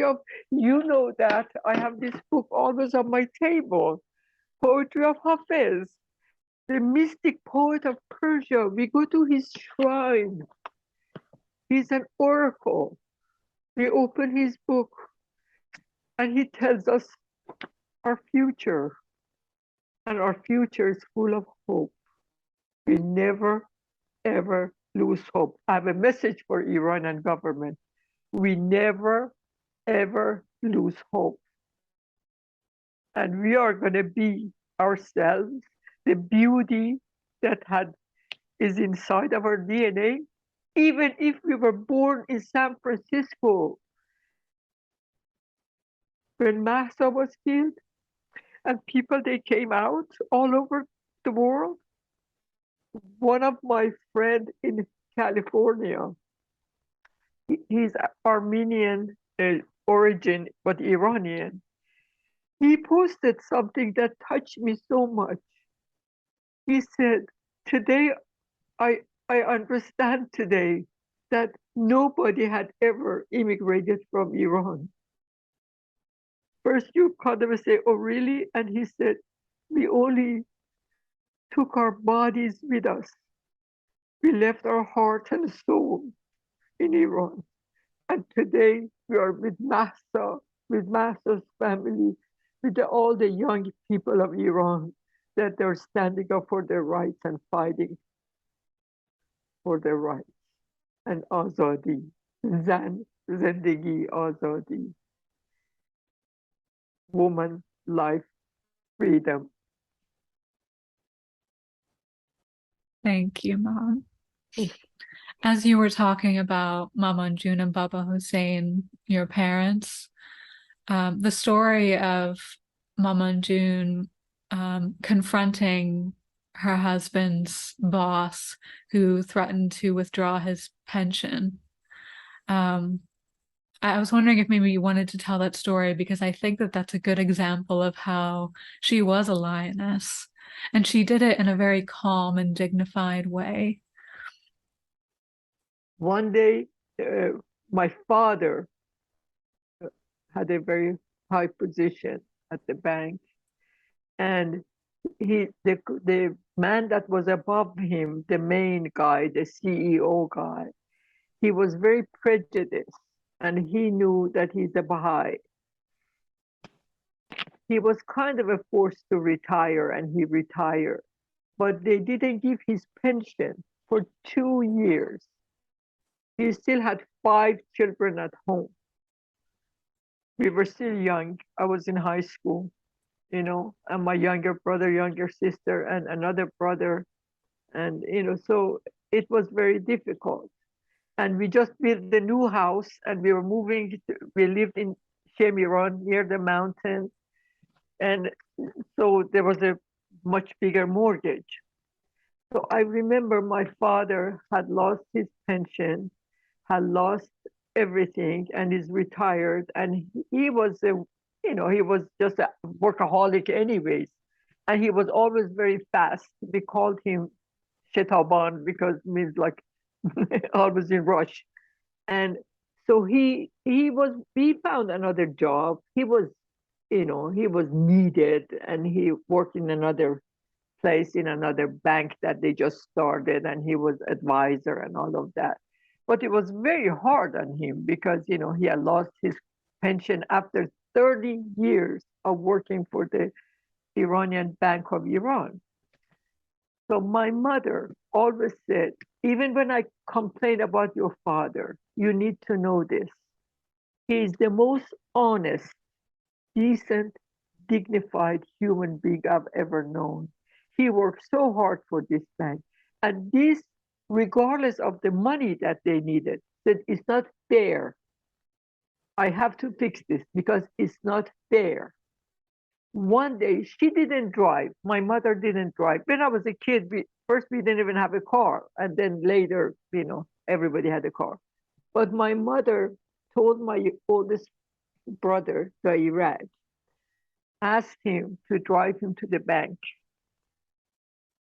of, you know that. I have this book always on my table, poetry of Hafiz, the mystic poet of Persia. We go to his shrine. He's an oracle. We open his book and he tells us our future. And our future is full of hope. We never, ever lose hope. I have a message for Iranian government. We never, ever lose hope. And we are going to be ourselves, the beauty that is inside of our DNA, even if we were born in San Francisco. When Mahsa was killed, and people, they came out all over the world. One of my friend in California, he's Armenian origin, but Iranian. He posted something that touched me so much. He said, today, I understand today that nobody had ever immigrated from Iran. First you kind of say, oh really? And he said, we only took our bodies with us. We left our heart and soul in Iran. And today we are with Mahsa's family, with all the young people of Iran, that they're standing up for their rights and fighting for their rights. And azadi, zendegi, azadi. Woman, life, freedom. Thank you, Mom. As you were talking about Mama June and Baba Hussein, your parents, the story of Mama June confronting her husband's boss who threatened to withdraw his pension. I was wondering if maybe you wanted to tell that story, because I think that that's a good example of how she was a lioness, and she did it in a very calm and dignified way. One day, my father had a very high position at the bank, and the man that was above him, the main guy, the CEO guy, he was very prejudiced, and he knew that he's a Baha'i. He was kind of forced to retire, and he retired, but they didn't give his pension for 2 years. He still had 5 children at home. We were still young. I was in high school, you know, and my younger brother, younger sister, and another brother. And, you know, so it was very difficult. And we just built the new house, and we were moving. We lived in Shemiran, near the mountains. And so there was a much bigger mortgage. So I remember my father had lost his pension, had lost everything, and is retired. And he was he was just a workaholic anyways. And he was always very fast. We called him Shetaban, because it means like always in rush. And so he found another job. He was, he was needed, and he worked in another place, in another bank that they just started, and he was advisor and all of that. But it was very hard on him because, he had lost his pension after 30 years of working for the Iranian Bank of Iran. So my mother always said, even when I complain about your father, you need to know this. He is the most honest, decent, dignified human being I've ever known. He worked so hard for this bank. And this, regardless of the money that they needed, said it's not fair. I have to fix this because it's not fair. One day she didn't drive. My mother didn't drive. When I was a kid, first we didn't even have a car. And then later, everybody had a car. But my mother told my oldest brother, Irad, asked him to drive him to the bank.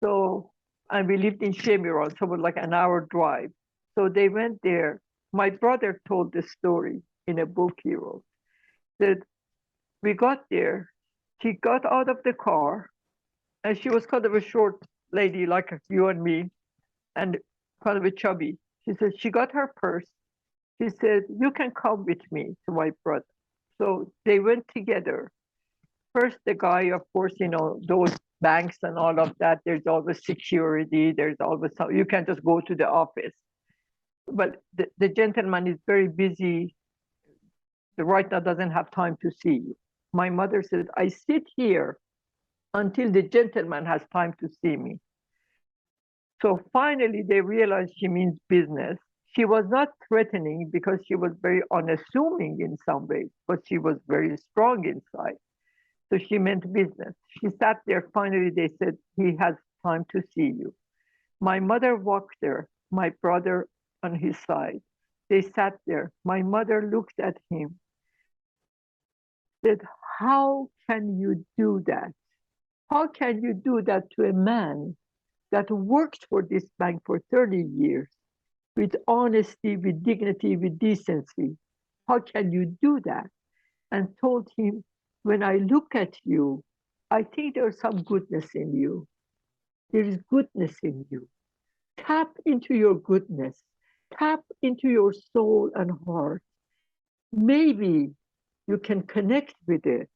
So, and we lived in Shemiran, so it was like an hour drive. So they went there. My brother told the story in a book he wrote. That we got there, she got out of the car, and she was kind of a short lady like you and me, and kind of a chubby. She said she got her purse. She said, you can come with me to my brother. So they went together. First, the guy, of course, those banks and all of that, there's always security, there's always you can't just go to the office. But the gentleman is very busy. The right now doesn't have time to see you. My mother said, I sit here until the gentleman has time to see me. So finally, they realized she means business. She was not threatening because she was very unassuming in some ways, but she was very strong inside. So she meant business. She sat there. Finally, they said, he has time to see you. My mother walked there, my brother on his side. They sat there. My mother looked at him, said, how can you do that? How can you do that to a man that worked for this bank for 30 years with honesty, with dignity, with decency? How can you do that? And told him, when I look at you, I think there's some goodness in you. There is goodness in you. Tap into your goodness. Tap into your soul and heart. Maybe you can connect with it.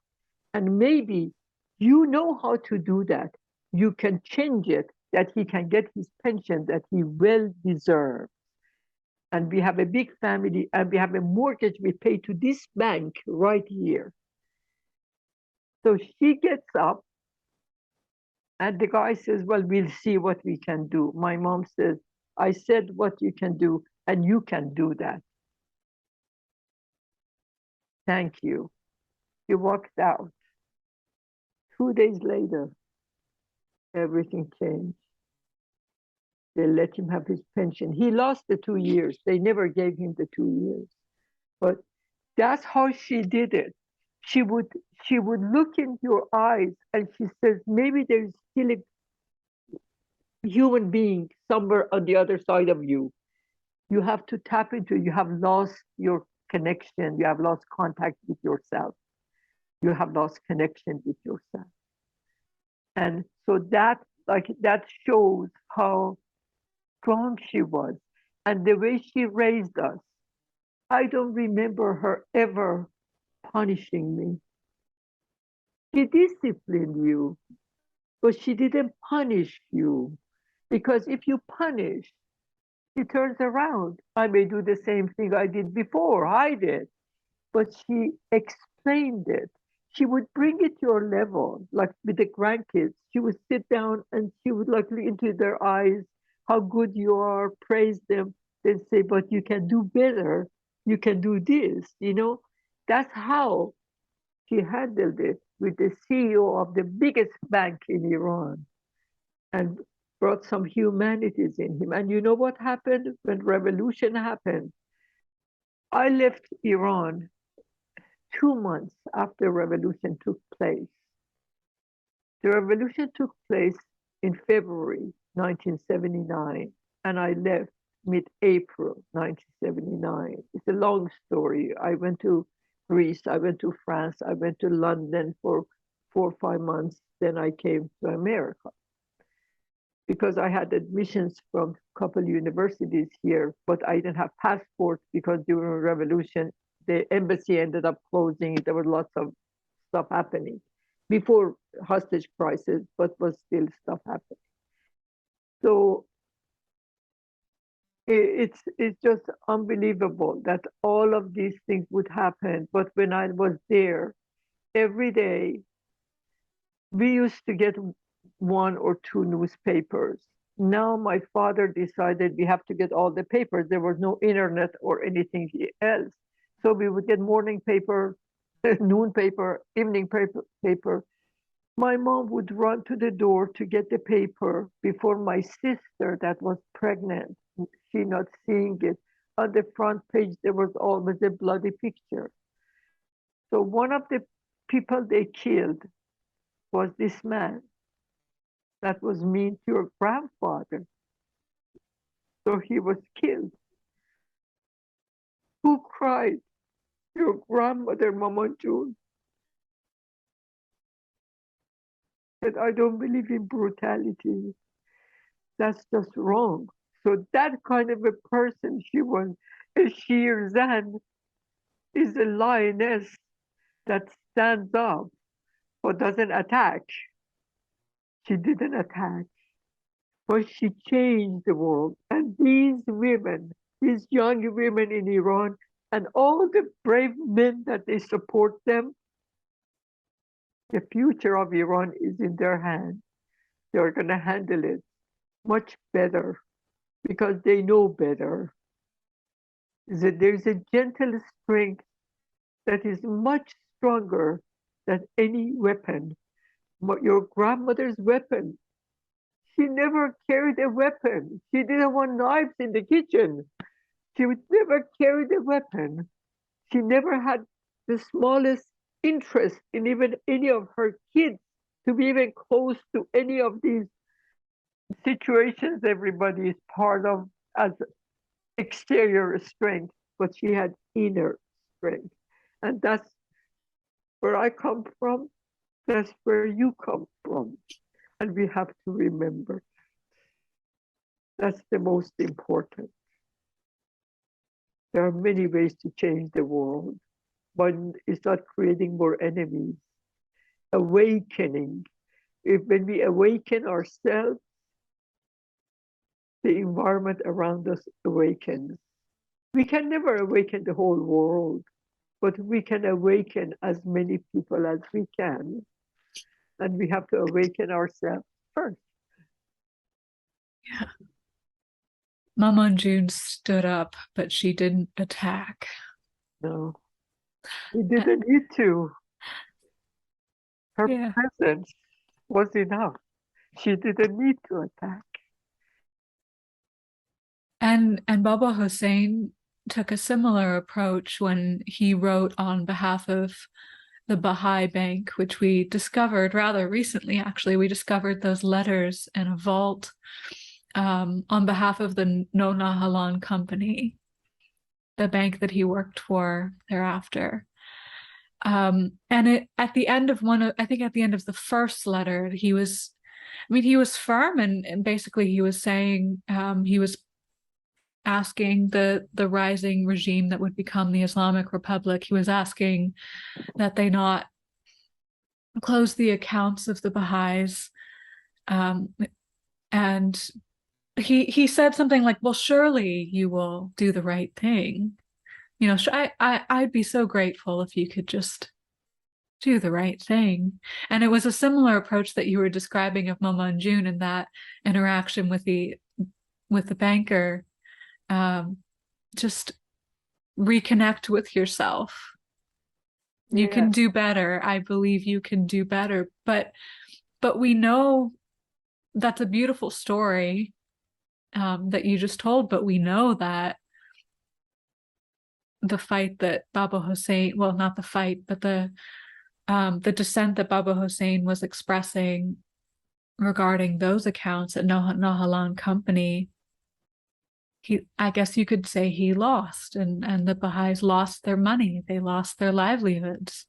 And maybe you know how to do that. You can change it, that he can get his pension that he well deserves. And we have a big family, and we have a mortgage we pay to this bank right here. So she gets up, and the guy says, well, we'll see what we can do. My mom says, I said what you can do, and you can do that. Thank you. He walked out. 2 days later, everything changed. They let him have his pension. He lost the 2 years. They never gave him the 2 years. But that's how she did it. She would look in your eyes and she says, maybe there's still a human being somewhere on the other side of you. You have to tap into, you have lost your connection. You have lost contact with yourself. You have lost connection with yourself. And so that shows how strong she was and the way she raised us. I don't remember her ever punishing me. She disciplined you, but she didn't punish you. Because if you punish, she turns around. I may do the same thing I did before, hide it. But she explained it. She would bring it to your level, like with the grandkids. She would sit down and she would look into their eyes, how good you are, praise them, then say, but you can do better. You can do this, That's how she handled it with the CEO of the biggest bank in Iran and brought some humanities in him. And you know what happened when revolution happened? I left Iran 2 months after revolution took place. The revolution took place in February 1979, and I left mid-April 1979. It's a long story. I went to Greece, I went to France, I went to London for 4 or 5 months. Then I came to America because I had admissions from a couple universities here, but I didn't have passports because during the revolution, the embassy ended up closing. There were lots of stuff happening before hostage crisis, but was still stuff happening. So it's just unbelievable that all of these things would happen. But when I was there, every day we used to get one or two newspapers. Now my father decided we have to get all the papers. There was no internet or anything else. So we would get morning paper, noon paper, evening paper. My mom would run to the door to get the paper before my sister that was pregnant, she not seeing it. On the front page, there was always a bloody picture. So one of the people they killed was this man that was mean to your grandfather. So he was killed. Who cried? Your grandmother, Mama June. Said, I don't believe in brutality. That's just wrong. So that kind of a person she was. A Sher Zan is a lioness that stands up but doesn't attack. She didn't attack, but she changed the world. And these women, these young women in Iran, and all the brave men that they support them, the future of Iran is in their hands. They're going to handle it much better because they know better. That there's a gentle strength that is much stronger than any weapon. Your grandmother's weapon, she never carried a weapon. She didn't want knives in the kitchen. She would never carry a weapon. She never had the smallest interest in even any of her kids to be even close to any of these situations everybody is part of as exterior strength, but she had inner strength. And that's where I come from. That's where you come from. And we have to remember. That's the most important. There are many ways to change the world, but it's not creating more enemies. Awakening. When we awaken ourselves, the environment around us awakens. We can never awaken the whole world, but we can awaken as many people as we can. And we have to awaken ourselves first. Yeah. Mama June stood up, but she didn't attack. No, we didn't need to. Her presence was enough. She didn't need to attack. And Baba Hussein took a similar approach when he wrote on behalf of the Baha'i Bank, which we discovered rather recently, actually. We discovered those letters in a vault on behalf of the No Nahalan company, the bank that he worked for thereafter. And at the end of I think at the end of the first letter, he was firm and basically he was saying, he was asking the rising regime that would become the Islamic Republic, he was asking that they not close the accounts of the Baha'is. And he said something like, well, surely you will do the right thing. You know, I'd be so grateful if you could just do the right thing. And it was a similar approach that you were describing of Mama June in that interaction with the banker. Just reconnect with yourself. You can do better. I believe you can do better. But we know that's a beautiful story that you just told, but we know that the fight that Baba Hussein, well, not the fight, but the dissent that Baba Hussein was expressing regarding those accounts at Nahalan Company, I guess you could say he lost, and the Baha'is lost their money. They lost their livelihoods.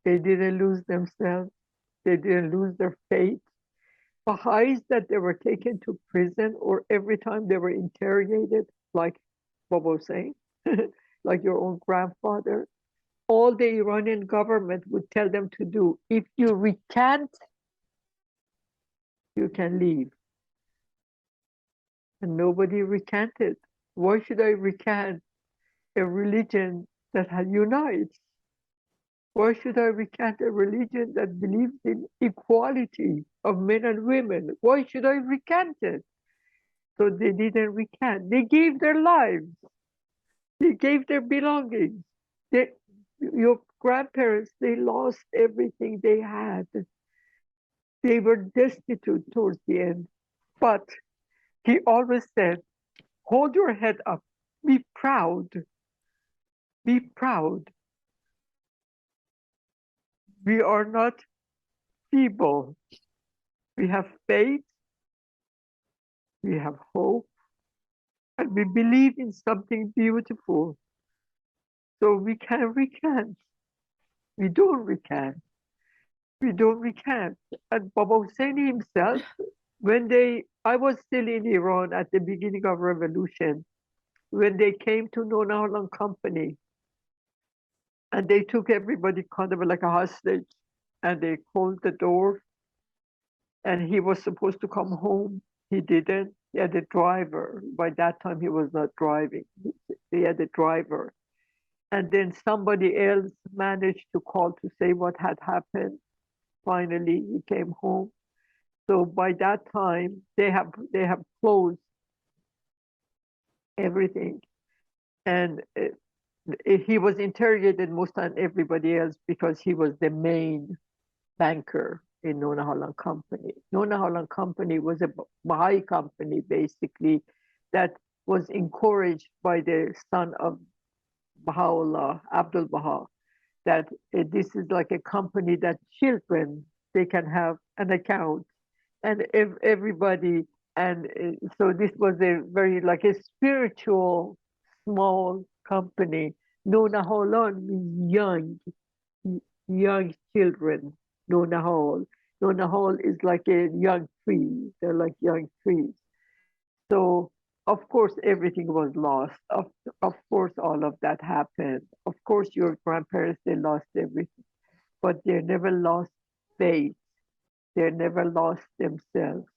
They didn't lose themselves. They didn't lose their faith. Baha'is that they were taken to prison or every time they were interrogated, like Baba was saying, like your own grandfather, all the Iranian government would tell them to do, if you recant, you can leave. and nobody recanted. Why should I recant a religion that unites? Why should I recant a religion that believes in equality of men and women? Why should I recant it? So they didn't recant. They gave their lives. They gave their belongings. They, your grandparents, they lost everything they had. They were destitute towards the end. But he always said, hold your head up. Be proud. Be proud. We are not feeble. We have faith. We have hope. And we believe in something beautiful. So we can recant. We don't recant. We don't recant. And Baba Hussein himself, I was still in Iran at the beginning of revolution, when they came to Nona Holland Company, and they took everybody kind of like a hostage, and they closed the door, and he was supposed to come home. He didn't. He had a driver. By that time, he was not driving. He had a driver. And then somebody else managed to call to say what had happened. Finally, he came home. So by that time, they have closed everything. And he was interrogated most than everybody else because he was the main banker in Nona Holland Company. Nona Holland Company was a Baha'i company, basically, that was encouraged by the son of Baha'u'llah, Abdul Baha, that this is like a company that children, they can have an account, and everybody, and so this was a very like a spiritual small company. Nona Holland means young children. Nona Hall. Nona Hall is like a young tree. They're like young trees. So of course everything was lost. Of course all of that happened. Of course your grandparents, they lost everything, but they never lost faith. They never lost themselves.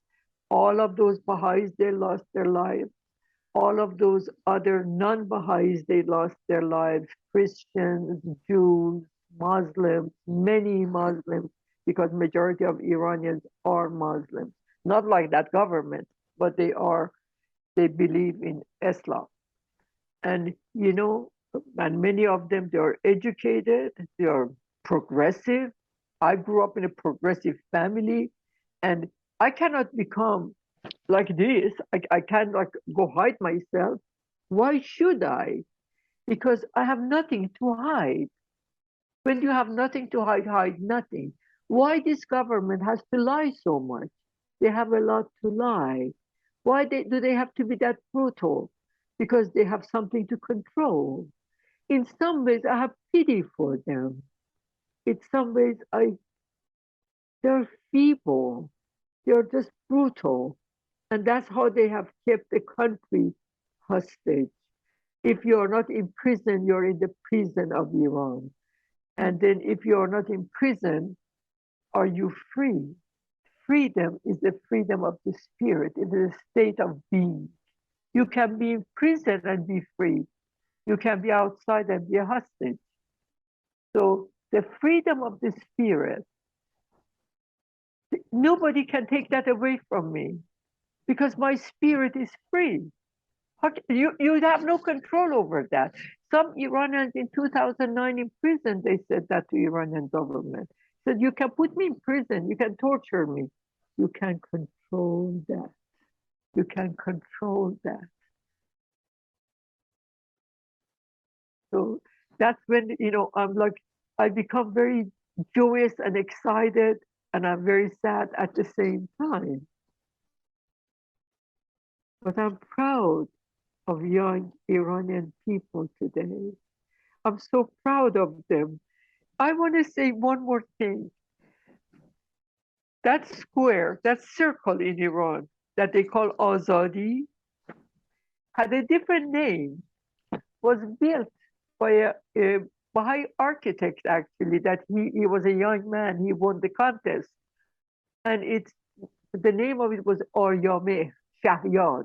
All of those Baha'is, they lost their lives. All of those other non-Baha'is, they lost their lives. Christians, Jews, Muslims, many Muslims, because majority of Iranians are Muslims. Not like that government, but they believe in Islam. And, and many of them, they are educated, they are progressive. I grew up in a progressive family, and I cannot become like this. I can't like go hide myself. Why should I? Because I have nothing to hide. When you have nothing to hide, hide nothing. Why this government has to lie so much? They have a lot to lie. Why do they have to be that brutal? Because they have something to control. In some ways, I have pity for them. In some ways, they're feeble. They're just brutal. And that's how they have kept the country hostage. If you're not in prison, you're in the prison of Iran. And then if you're not in prison, are you free? Freedom is the freedom of the spirit. It is a state of being. You can be in prison and be free. You can be outside and be a hostage. So the freedom of the spirit, nobody can take that away from me because my spirit is free. You have no control over that. Some Iranians in 2009 in prison, they said that to Iranian government. Said, you can put me in prison, you can torture me. You can control that. You can control that. So that's when, I'm like, I become very joyous and excited, and I'm very sad at the same time. But I'm proud of young Iranian people today. I'm so proud of them. I want to say one more thing. That square, that circle in Iran that they call Azadi, had a different name, was built by a Baha'i architect, actually, that he was a young man, he won the contest. And the name of it was Aryameh Shahyad.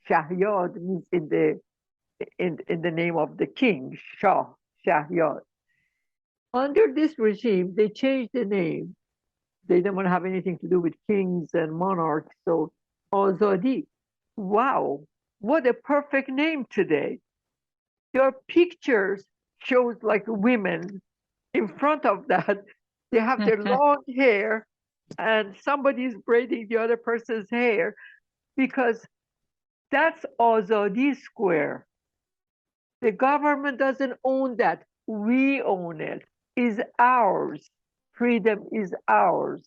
Shahyad means in the name of the king, Shah, Shahyad. Under this regime, they changed the name. They didn't want to have anything to do with kings and monarchs, so Azadi. Wow, what a perfect name today. Your pictures shows like women in front of that. They have their long hair and somebody is braiding the other person's hair because that's Azadi Square. The government doesn't own that. We own it. It's ours. Freedom is ours,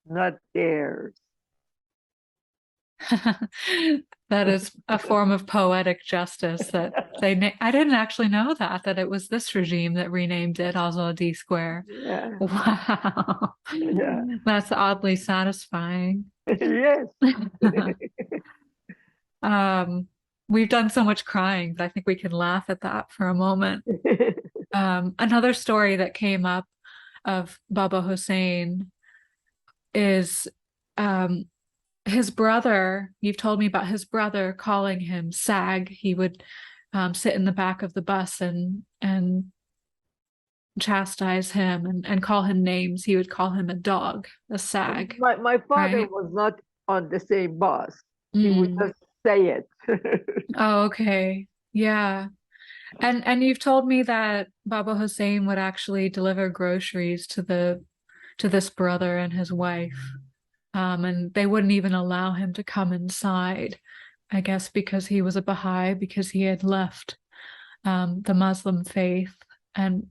not theirs. That is a form of poetic justice that I didn't actually know that it was this regime that renamed it Azadi Square. Yeah. Wow. Yeah. That's oddly satisfying. Yes. We've done so much crying, but I think we can laugh at that for a moment. Another story that came up of Baba Hussein is his brother. You've told me about his brother calling him Sag. He would sit in the back of the bus and chastise him and call him names. He would call him a dog, a Sag. My father right? was not on the same bus. He would just say it. Oh, okay. Yeah. And you've told me that Baba Hussein would actually deliver groceries to this brother and his wife. And they wouldn't even allow him to come inside, I guess because he was a Baha'i, because he had left the Muslim faith. And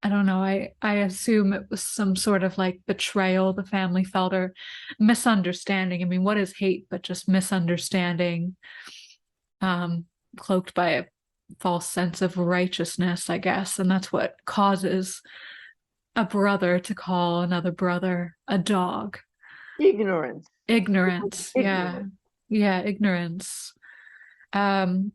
I don't know, I assume it was some sort of like betrayal the family felt, or misunderstanding. I mean, what is hate but just misunderstanding, cloaked by a false sense of righteousness, I guess. And that's what causes a brother to call another brother a dog. Ignorance. Yeah. Ignorance. And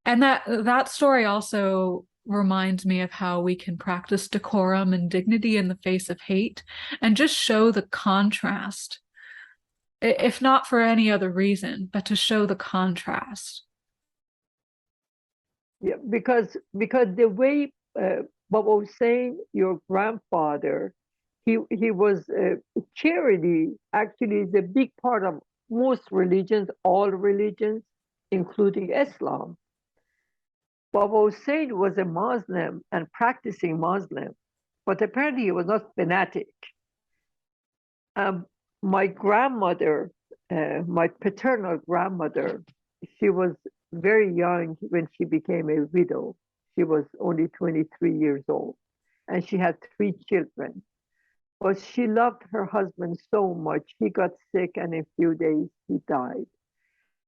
that story also reminds me of how we can practice decorum and dignity in the face of hate, and just show the contrast, if not for any other reason, but to show the contrast. Yeah, because the way Baba was saying, your grandfather, he was charity actually is a big part of most religions, all religions, including Islam. Baba Hussein was a Muslim and practicing Muslim, but apparently he was not fanatic. My grandmother, my paternal grandmother, she was very young when she became a widow. She was only 23 years old, and she had 3 children. But she loved her husband so much, he got sick, and in a few days he died.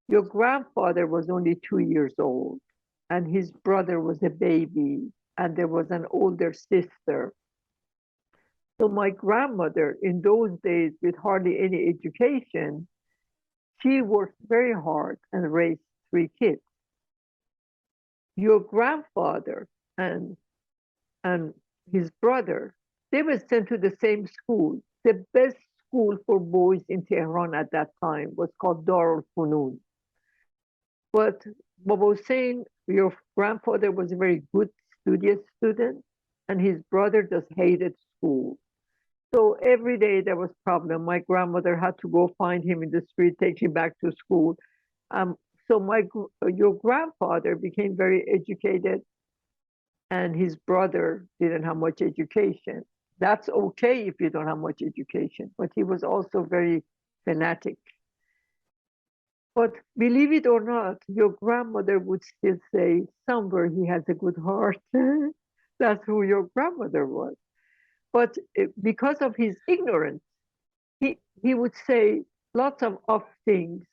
Your grandfather was only 2 years old, and his brother was a baby, and there was an older sister. So my grandmother, in those days, with hardly any education, she worked very hard and raised 3 kids. Your grandfather and his brother, they were sent to the same school. The best school for boys in Tehran at that time was called Darul Funun. But Baba Hussein, your grandfather, was a very good, studious student, and his brother just hated school. So every day there was problem. My grandmother had to go find him in the street, take him back to school. So your grandfather became very educated, and his brother didn't have much education. That's okay if you don't have much education, but he was also very fanatic. But believe it or not, your grandmother would still say somewhere he has a good heart. That's who your grandmother was. But because of his ignorance, he would say lots of off things,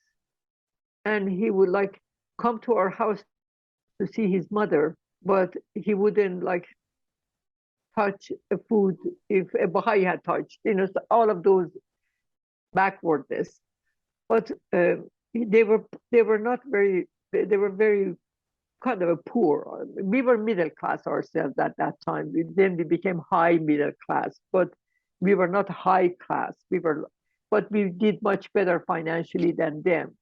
and he would like come to our house to see his mother, but he wouldn't like touch a food if a Baha'i had touched, so all of those backwardness. But they were not very, they were very kind of a poor. We were middle class ourselves at that time. Then we became high middle class, but we were not high class. But we did much better financially than them.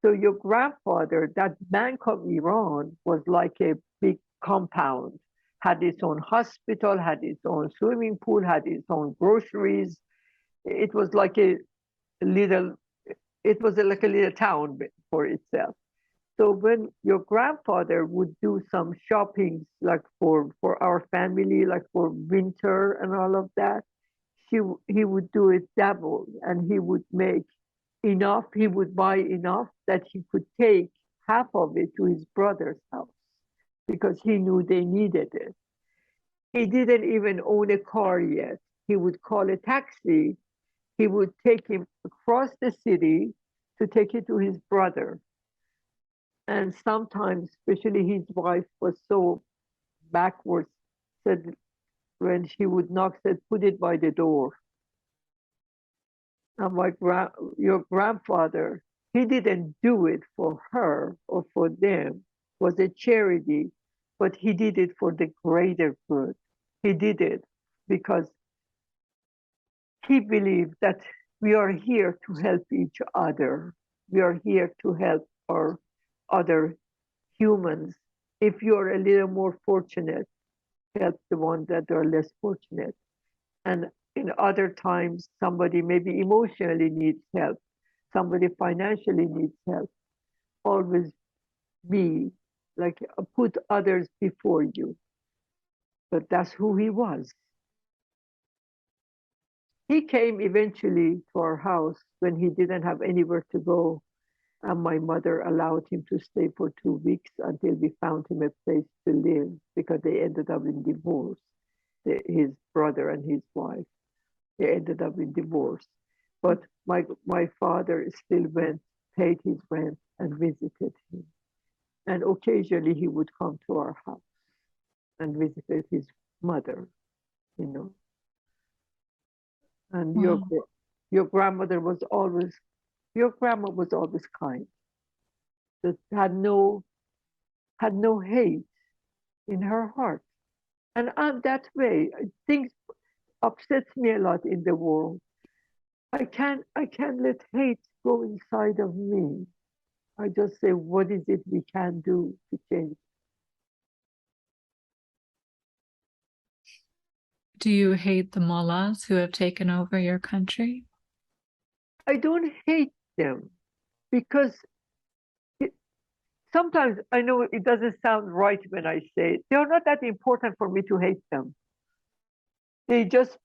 So your grandfather, that Bank of Iran, was like a big compound, had its own hospital, had its own swimming pool, had its own groceries. It was like a little, it was like a little town for itself. So when your grandfather would do some shopping, like for our family, like for winter and all of that, he would do it double, and he would make enough. He would buy enough that he could take half of it to his brother's house because he knew they needed it. He didn't even own a car yet. He would call a taxi. He would take him across the city to take it to his brother. And sometimes, especially his wife was so backwards, said when she would knock, said, put it by the door. And your grandfather, he didn't do it for her or for them, it was a charity, but he did it for the greater good. He did it because he believed that we are here to help each other. We are here to help our other humans. If you're a little more fortunate, help the ones that are less fortunate. And in other times, somebody maybe emotionally needs help, somebody financially needs help. Always be like, put others before you. But that's who he was. He came eventually to our house when he didn't have anywhere to go. And my mother allowed him to stay for 2 weeks until we found him a place to live, because they ended up in divorce, his brother and his wife. They ended up in divorce. But my father still went, paid his rent, and visited him. And occasionally he would come to our house and visited his mother, you know. And Wow. your grandmother was always, your grandma was always kind. That had no hate in her heart. And I'm that way. Things upsets me a lot in the world. I can't let hate go inside of me. I just say, what is it we can do to change? Do you hate the mullahs who have taken over your country? I don't hate them because sometimes I know it doesn't sound right when I say it. They're not that important for me to hate them. They just,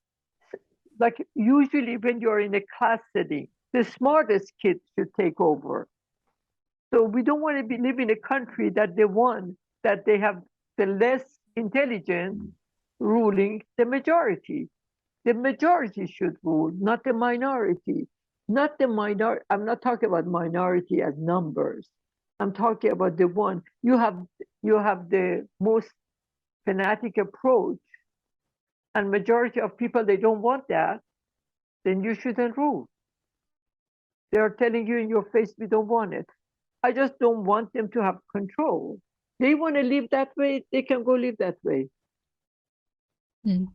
like, usually when you're in a class setting, the smartest kids should take over. So we don't want to live in a country that they have the less intelligent ruling the majority. The majority should rule, not the minority. Not the minority. I'm not talking about minority as numbers. I'm talking about the one you have the most fanatic approach, and majority of people, they don't want that, then you shouldn't rule. They are telling you in your face, we don't want it. I just don't want them to have control. They want to live that way, they can go live that way. Mm.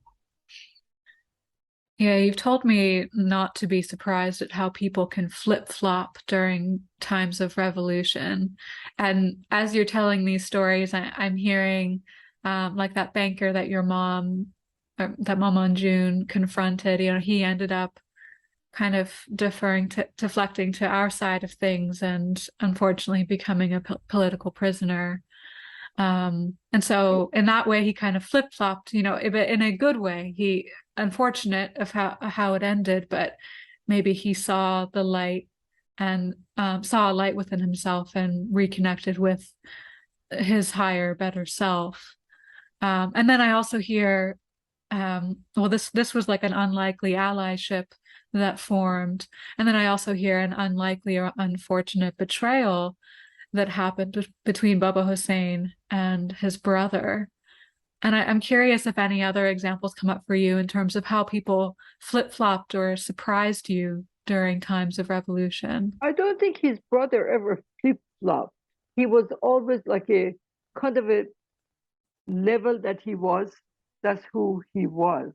Yeah, you've told me not to be surprised at how people can flip-flop during times of revolution. And as you're telling these stories, I'm hearing like that banker that your mom, that Mama June confronted, you know, he ended up kind of deflecting to our side of things and unfortunately becoming a political prisoner. And so in that way, he kind of flip-flopped, you know, in a good way. He unfortunate of how it ended, but maybe he saw the light and saw a light within himself and reconnected with his higher, better self. And then I also hear, well, this was like an unlikely allyship that formed. And then I also hear an unlikely or unfortunate betrayal that happened between Baba Hussein and his brother. And I'm curious if any other examples come up for you in terms of how people flip-flopped or surprised you during times of revolution. I don't think his brother ever flip-flopped. He was always like a kind of a level that he was, that's who he was.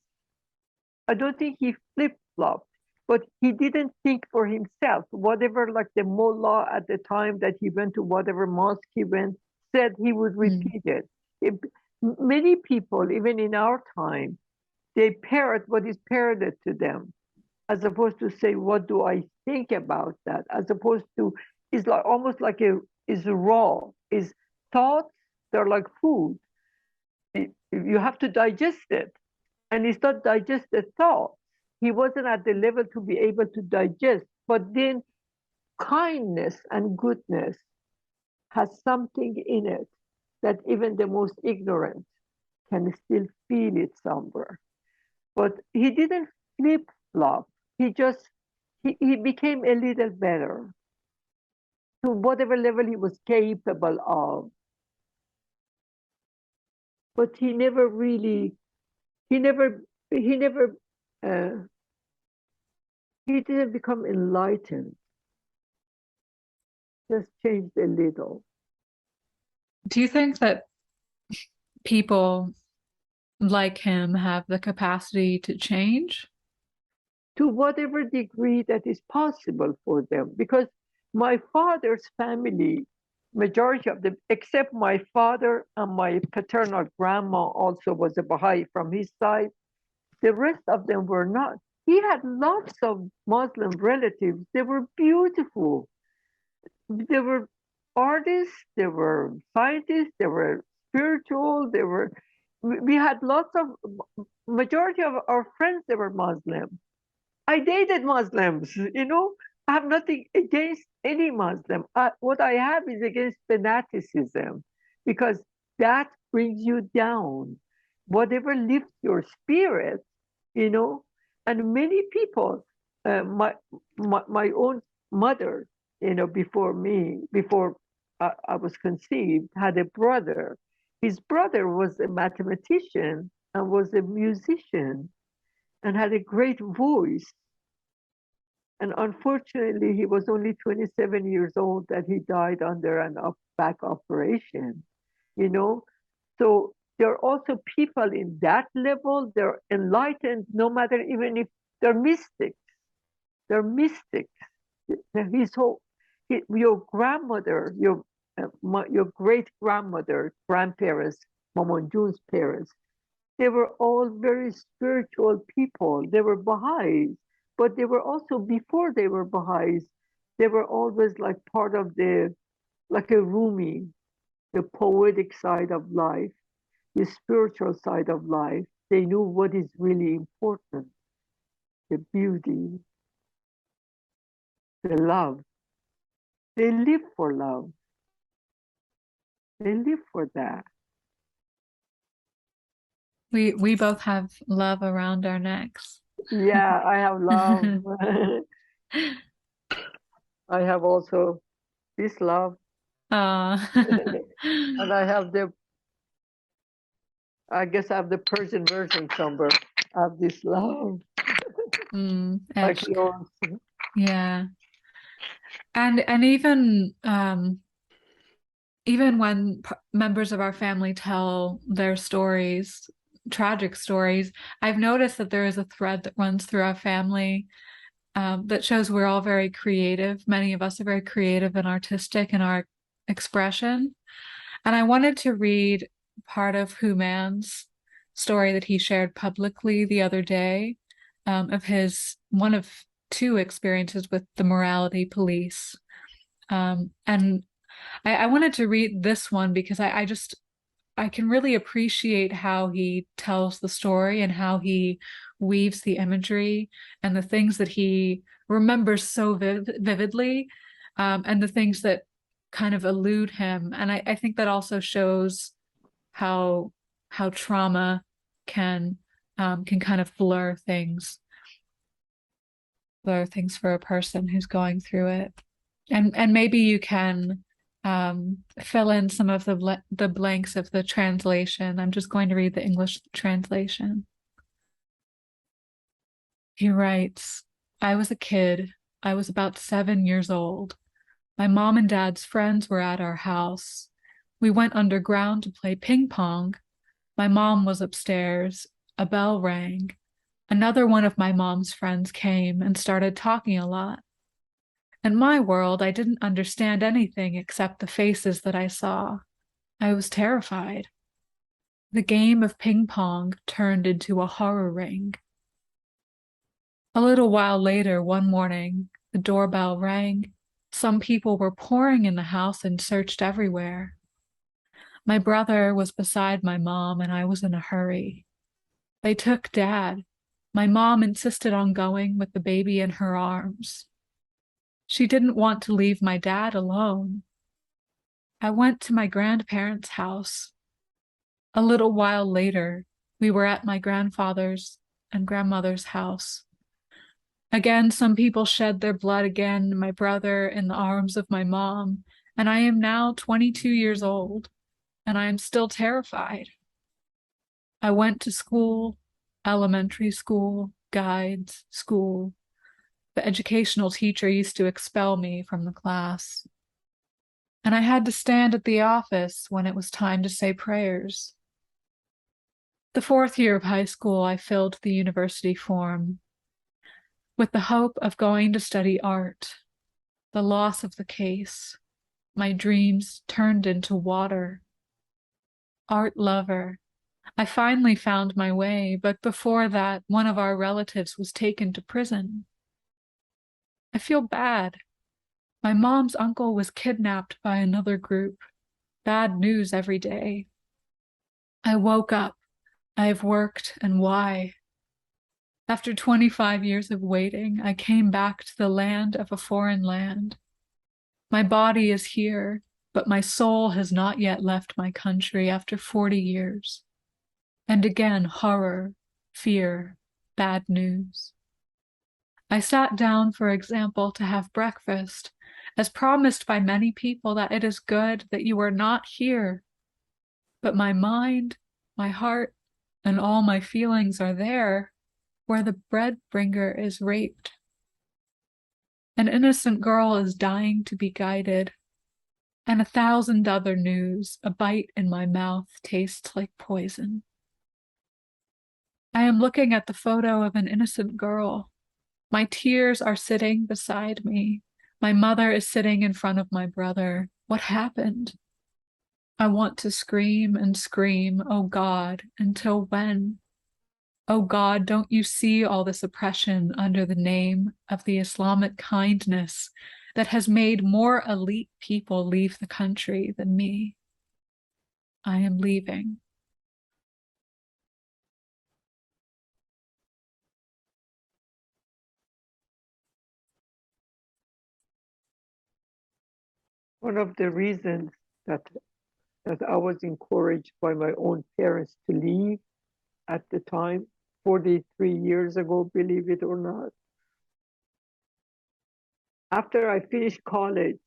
I don't think he flip-flopped. but he didn't think for himself. Whatever, like the mullah at the time that he went to whatever mosque he went, said he would repeat it. Many people, even in our time, they parrot what is parroted to them, as opposed to say, what do I think about that? As opposed to, it's like almost like is raw, is thoughts, they're like food. You have to digest it. And it's not digested thought. He wasn't at the level to be able to digest. But then kindness and goodness has something in it that even the most ignorant can still feel it somewhere. But he didn't flip flop. He became a little better to whatever level he was capable of. But he never really, he never, he never, he didn't become enlightened. Just changed a little. Do you think that people like him have the capacity to change? To whatever degree that is possible for them. Because my father's family, majority of them, except my father and my paternal grandma also was a Baha'i from his side, the rest of them were not. He had lots of Muslim relatives. They were beautiful. They were artists, they were scientists, they were spiritual, we had lots of, majority of our friends, they were Muslim. I dated Muslims, you know. I have nothing against any Muslim. What I have is against fanaticism, because that brings you down. Whatever lifts your spirit, you know. And many people, my own mother, you know, before I was conceived, had a brother. His brother was a mathematician and was a musician and had a great voice. And unfortunately, he was only 27 years old that he died under an back operation, you know? So there are also people in that level, they're enlightened, no matter even if they're mystics. They're mystics. Your grandmother, your great-grandmother, grandparents, Maman June's parents, they were all very spiritual people. They were Baha'is, but they were also, before they were Baha'is, they were always like part of like a Rumi, the poetic side of life, the spiritual side of life. They knew what is really important, the beauty, the love. They live for love. They live for that. We both have love around our necks. Yeah, I have love. I have also this love. And I have I guess I have the Persian version somewhere. I have this love. Like yours. Yeah. And even when members of our family tell their stories, tragic stories, I've noticed that there is a thread that runs through our family that shows we're all very creative. Many of us are very creative and artistic in our expression. And I wanted to read part of Human's story that he shared publicly the other day, of one of two experiences with the morality police. And I wanted to read this one because I can really appreciate how he tells the story and how he weaves the imagery and the things that he remembers so vividly, and the things that kind of elude him. And I think that also shows how trauma can kind of blur things for a person who's going through it. And maybe you can fill in some of the blanks of the translation. I'm just going to read the English translation. He writes, I was a kid. I was about 7 years old. My mom and dad's friends were at our house. We went underground to play ping pong. My mom was upstairs. A bell rang. Another one of my mom's friends came and started talking a lot. In my world, I didn't understand anything except the faces that I saw. I was terrified. The game of ping pong turned into a horror ring. A little while later, one morning, the doorbell rang. Some people were pouring in the house and searched everywhere. My brother was beside my mom, and I was in a hurry. They took Dad. My mom insisted on going with the baby in her arms. She didn't want to leave my dad alone. I went to my grandparents' house. A little while later, we were at my grandfather's and grandmother's house. Again, some people shed their blood again, my brother in the arms of my mom, and I am now 22 years old, and I am still terrified. I went to school, elementary school, guides, school. The educational teacher used to expel me from the class. And I had to stand at the office when it was time to say prayers. The fourth year of high school, I filled the university form with the hope of going to study art. The loss of the case, my dreams turned into water. Art lover. I finally found my way, but before that, one of our relatives was taken to prison. I feel bad. My mom's uncle was kidnapped by another group. Bad news every day. I woke up. I have worked, and why? After 25 years of waiting, I came back to the land of a foreign land. My body is here, but my soul has not yet left my country after 40 years. And again, horror, fear, bad news. I sat down, for example, to have breakfast, as promised by many people that it is good that you are not here. But my mind, my heart, and all my feelings are there, where the bread bringer is raped. An innocent girl is dying to be guided, and 1,000 other news. A bite in my mouth tastes like poison. I am looking at the photo of an innocent girl. My tears are sitting beside me. My mother is sitting in front of my brother. What happened? I want to scream and scream, oh God, until when? Oh God, don't you see all this oppression under the name of the Islamic kindness that has made more elite people leave the country than me? I am leaving. One of the reasons that I was encouraged by my own parents to leave at the time, 43 years ago, believe it or not. After I finished college,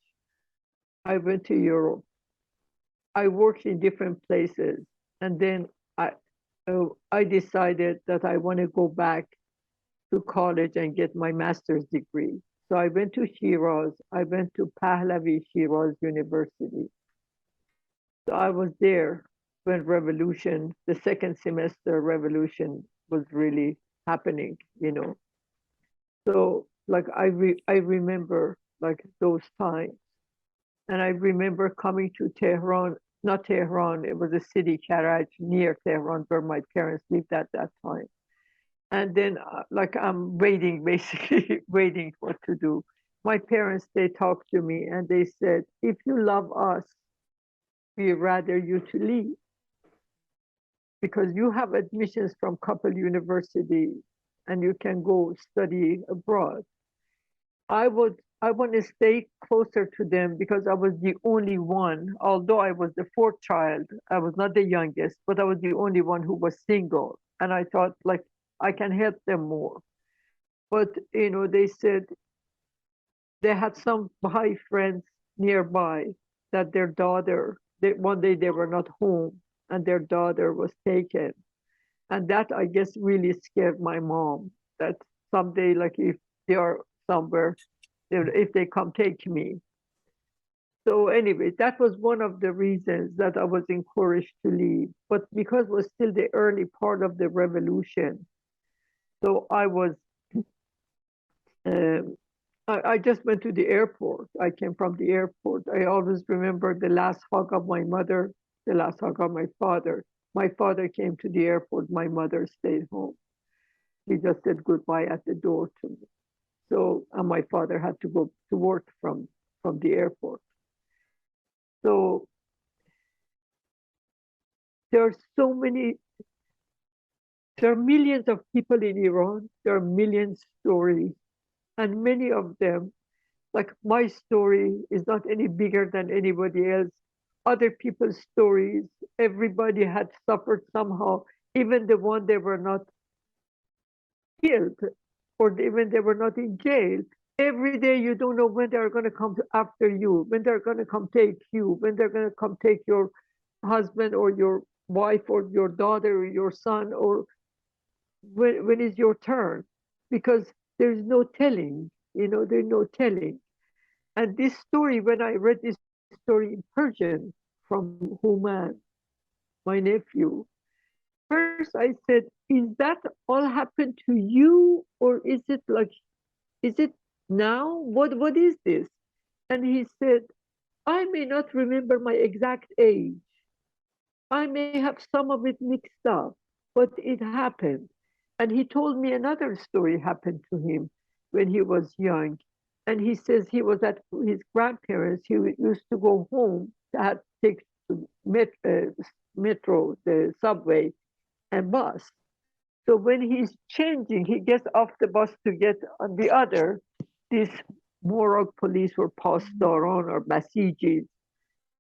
I went to Europe. I worked in different places, and then I decided that I want to go back to college and get my master's degree. So I went to Shiraz. I went to Pahlavi Shiraz University. So I was there when revolution, the second semester revolution was really happening, you know. So like I remember like those times. And I remember coming to Tehran, not Tehran, it was a city, Karaj, near Tehran, where my parents lived at that time. And then like I'm waiting, basically waiting what to do. My parents, they talked to me and they said, if you love us, we rather you to leave because you have admissions from couple universities and you can go study abroad. I want to stay closer to them because I was the only one, although I was the fourth child, I was not the youngest, but I was the only one who was single. And I thought like I can help them more. But you know, they said they had some Baha'i friends nearby that their daughter, one day they were not home and their daughter was taken. And that I guess really scared my mom that someday, like if they are somewhere, if they come take me. So anyway, that was one of the reasons that I was encouraged to leave. But because it was still the early part of the revolution, So I just went to the airport. I came from the airport. I always remember the last hug of my mother, the last hug of my father. My father came to the airport. My mother stayed home. He just said goodbye at the door to me. So, and my father had to go to work from the airport. So there are so many, there are millions of people in Iran. There are millions of stories, and many of them, like my story, is not any bigger than anybody else. Other people's stories, everybody had suffered somehow, even the one they were not killed, or even they were not in jail. Every day you don't know when they're going to come after you, when they're going to come take you, when they're going to come take your husband or your wife or your daughter or your son, or when is your turn, because there's no telling, there's no telling. And this story, when I read this story in Persian from Human, my nephew, first I said, is that all happened to you, or is it now? What is this? And he said, I may not remember my exact age. I may have some of it mixed up, but it happened. And he told me another story happened to him when he was young. And he says he was at his grandparents. He used to go home, had to take the metro, the subway, and bus. So when he's changing, he gets off the bus to get on the other. These moral police or pastaran or basijis,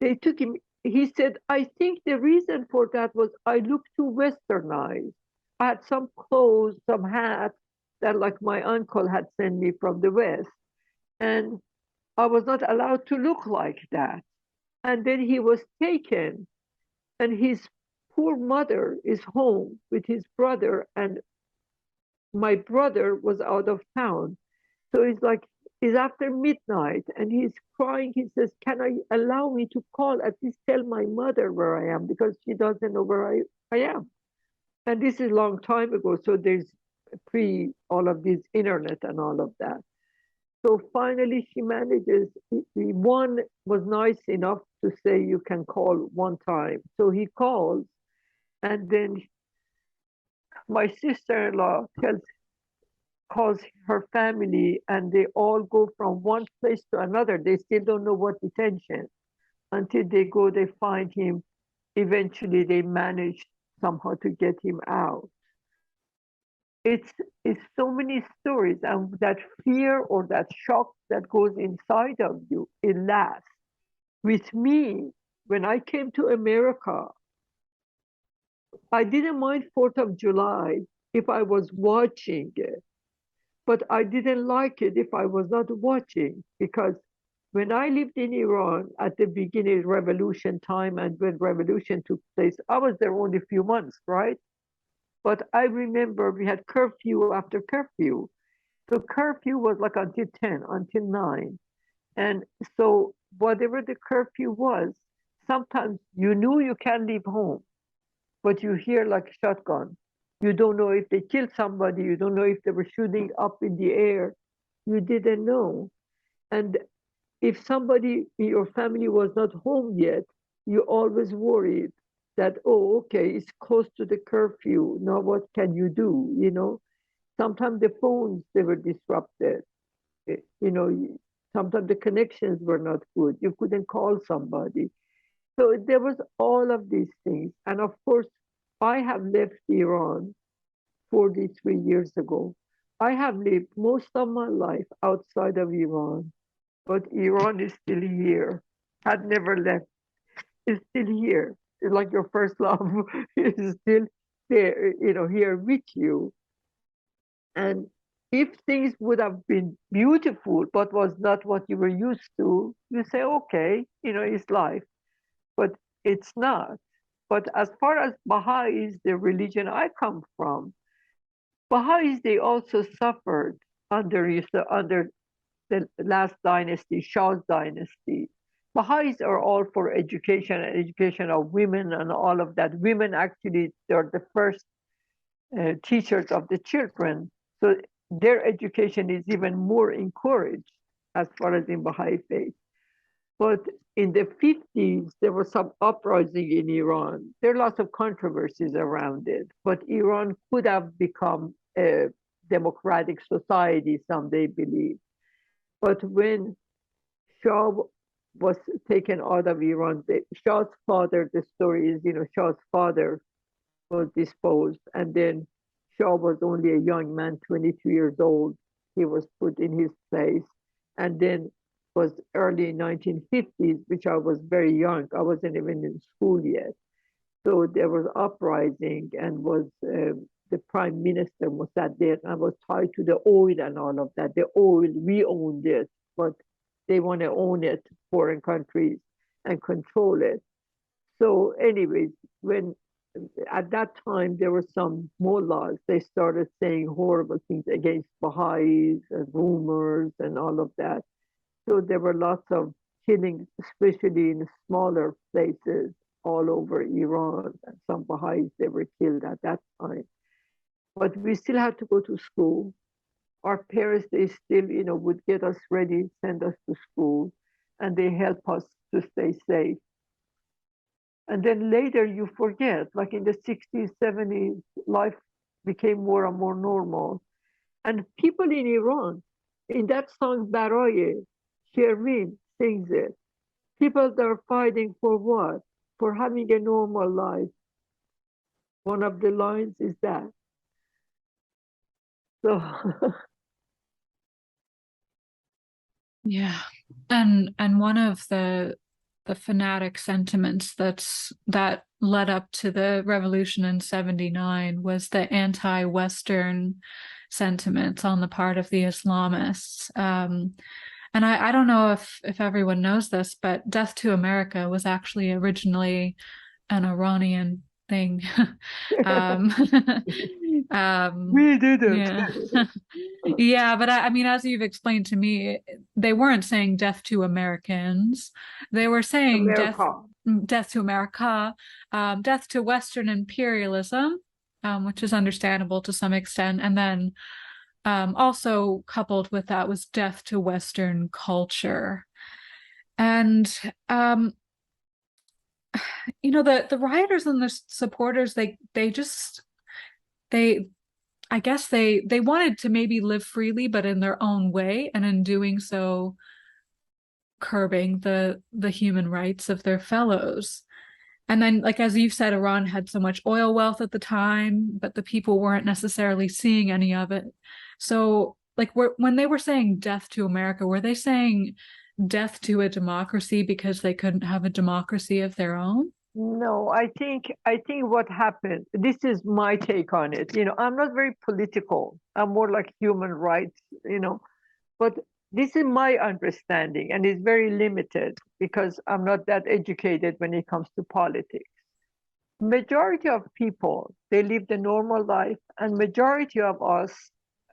they took him. He said, I think the reason for that was I looked too westernized. I had some clothes, some hats that like my uncle had sent me from the West. And I was not allowed to look like that. And then he was taken, and his poor mother is home with his brother, and my brother was out of town. So it's after midnight, and he's crying. He says, can I allow me to call, at least tell my mother where I am, because she doesn't know where I am. And this is a long time ago, so there's pre all of this internet and all of that. So finally she manages, one was nice enough to say you can call one time. So he calls, and then my sister-in-law calls her family, and they all go from one place to another. They still don't know what detention. Until they go, they find him. Eventually they manage somehow to get him out. It's so many stories, and that fear or that shock that goes inside of you, it lasts. With me, when I came to America, I didn't mind 4th of July if I was watching it, but I didn't like it if I was not watching, because when I lived in Iran at the beginning, revolution time, and when revolution took place, I was there only a few months, right? But I remember we had curfew after curfew. So curfew was like until 10, until 9. And so whatever the curfew was, sometimes you knew you can't leave home, but you hear like a shotgun. You don't know if they killed somebody. You don't know if they were shooting up in the air. You didn't know. And if somebody in your family was not home yet, you always worried that, oh, okay, it's close to the curfew. Now what can you do? Sometimes the phones, they were disrupted. You know, sometimes the connections were not good. You couldn't call somebody. So there was all of these things. And of course, I have left Iran 43 years ago. I have lived most of my life outside of Iran, but Iran is still here. Had never left. It's still here. It's like your first love is still there, here with you. And if things would have been beautiful, but was not what you were used to, you say, okay, it's life. But it's not. But as far as Baha'is, the religion I come from, Baha'is, they also suffered under the last dynasty, Shah's dynasty. Baha'is are all for education and education of women and all of that. Women actually, they're the first teachers of the children. So their education is even more encouraged as far as in Baha'i Faith. But in the 50s, there was some uprising in Iran. There are lots of controversies around it, but Iran could have become a democratic society, some they believe. But when Shah was taken out of Iran, Shah's father, the story is, Shah's father was disposed, and then Shah was only a young man, 22 years old. He was put in his place, and then was early 1950s, which I was very young. I wasn't even in school yet. So there was uprising, and was the prime minister Mossadegh, and was tied to the oil and all of that. The oil, we owned it, but they want to own it, foreign countries, and control it. So anyways, when at that time there were some mullahs, they started saying horrible things against Baha'is and rumors and all of that. So there were lots of killings, especially in smaller places all over Iran. And some Baha'is, they were killed at that time. But we still had to go to school. Our parents, they still, would get us ready, send us to school, and they help us to stay safe. And then later you forget, like in the 60s, 70s, life became more and more normal. And people in Iran, in that song, Bahereh, Shermin sings it. People that are fighting for what? For having a normal life. One of the lines is that. So Yeah. And one of the fanatic sentiments that led up to the revolution in 79 was the anti-Western sentiments on the part of the Islamists. And I don't know if everyone knows this, but Death to America was actually originally an Iranian thing. we didn't. Yeah. Yeah, but I mean, as you've explained to me, they weren't saying death to Americans. They were saying America. death to America, death to Western imperialism, which is understandable to some extent. And then also coupled with that was death to Western culture. And the rioters and the supporters, I guess they wanted to maybe live freely, but in their own way, and in doing so, curbing the human rights of their fellows. And then, like as you've said, Iran had so much oil wealth at the time, but the people weren't necessarily seeing any of it. So, like, when they were saying death to America, were they saying death to a democracy because they couldn't have a democracy of their own? No, I think what happened, this is my take on it. I'm not very political. I'm more like human rights, but this is my understanding, and it's very limited because I'm not that educated when it comes to politics. Majority of people, they lived a normal life, and majority of us,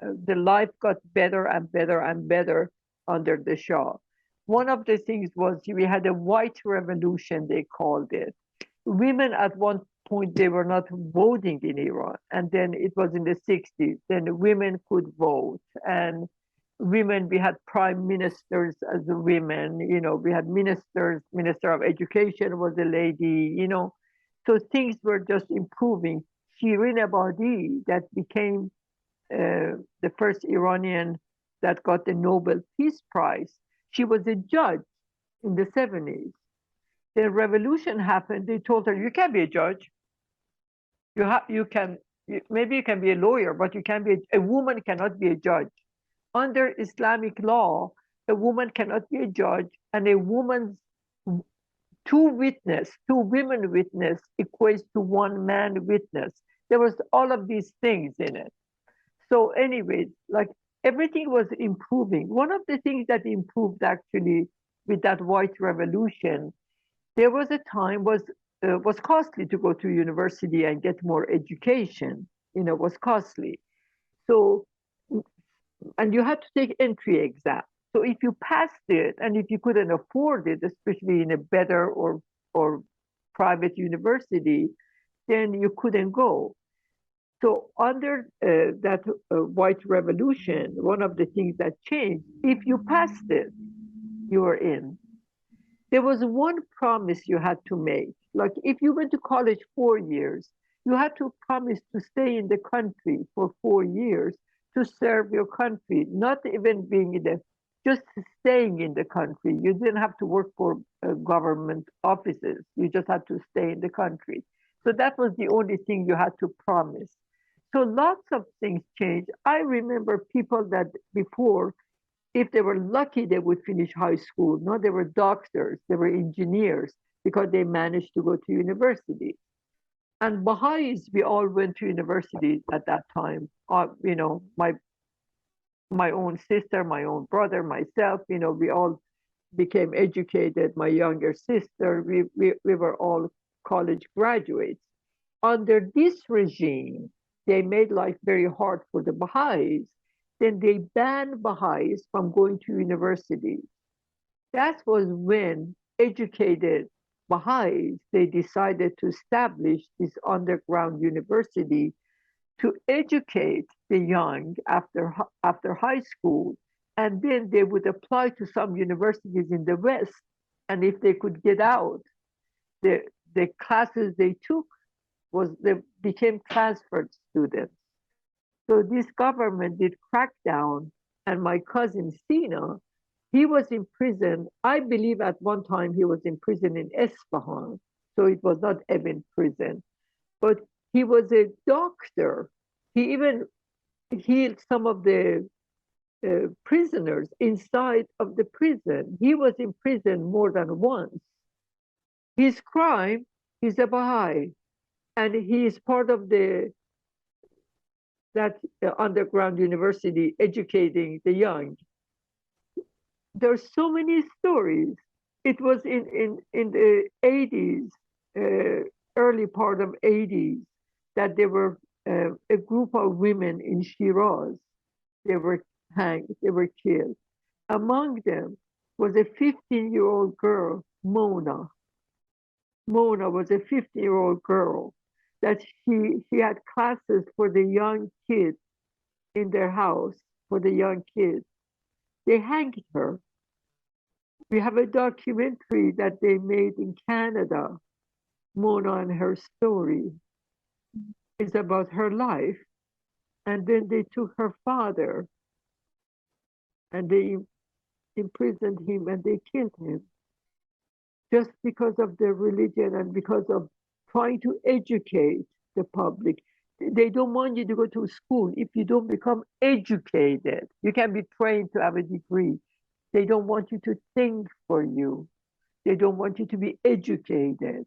the life got better and better and better under the Shah. One of the things was we had a white revolution, they called it. Women at one point, they were not voting in Iran. And then it was in the 60s, then women could vote. And women, we had prime ministers as women, we had ministers, minister of education was a lady, So things were just improving. Shirin Ebadi, that became the first Iranian that got the Nobel Peace Prize, she was a judge in the 70s. The revolution happened. They told her, you can't be a judge. Maybe you can be a lawyer, but you can't be a woman cannot be a judge. Under Islamic law, a woman cannot be a judge, and a woman's two women witness equates to one man witness. There was all of these things in it. So anyways, like everything was improving. One of the things that improved actually with that white revolution, there was a time was costly to go to university and get more education, was costly. So, and you had to take entry exam. So if you passed it, and if you couldn't afford it, especially in a better or private university, then you couldn't go. So under that white revolution, one of the things that changed, if you passed it, you were in. There was one promise you had to make. Like if you went to college 4 years, you had to promise to stay in the country for 4 years to serve your country, not even being in the, just staying in the country. You didn't have to work for government offices. You just had to stay in the country. So that was the only thing you had to promise. So lots of things changed. I remember people that before, if they were lucky, they would finish high school. No, they were doctors, they were engineers because they managed to go to university. And Baha'is, we all went to university at that time. My own sister, my own brother, myself, we all became educated. My younger sister, we were all college graduates. Under this regime, they made life very hard for the Baha'is. Then they banned Baha'is from going to university. That was when educated Baha'is, they decided to establish this underground university to educate the young after high school. And then they would apply to some universities in the West. And if they could get out, the, the classes they took they became transferred students. So this government did crack down, and my cousin Sienna, he was in prison. I believe at one time he was in prison in Isfahan, so it was not even prison. But he was a doctor. He even healed some of the prisoners inside of the prison. He was in prison more than once. His crime, he's a Baha'i, and he is part of that underground university educating the young. There's so many stories. It was in the 80s, early part of 80s, that there were a group of women in Shiraz. They were hanged, they were killed. Among them was a 15-year-old girl, Mona. Mona was a 15-year-old girl that she had classes for the young kids in their house, for the young kids. They hanged her. We have a documentary that they made in Canada, Mona and her story. It's about her life. And then they took her father and they imprisoned him and they killed him just because of their religion and because of trying to educate the public. They don't want you to go to school if you don't become educated. You can be trained to have a degree. They don't want you to think for you. They don't want you to be educated.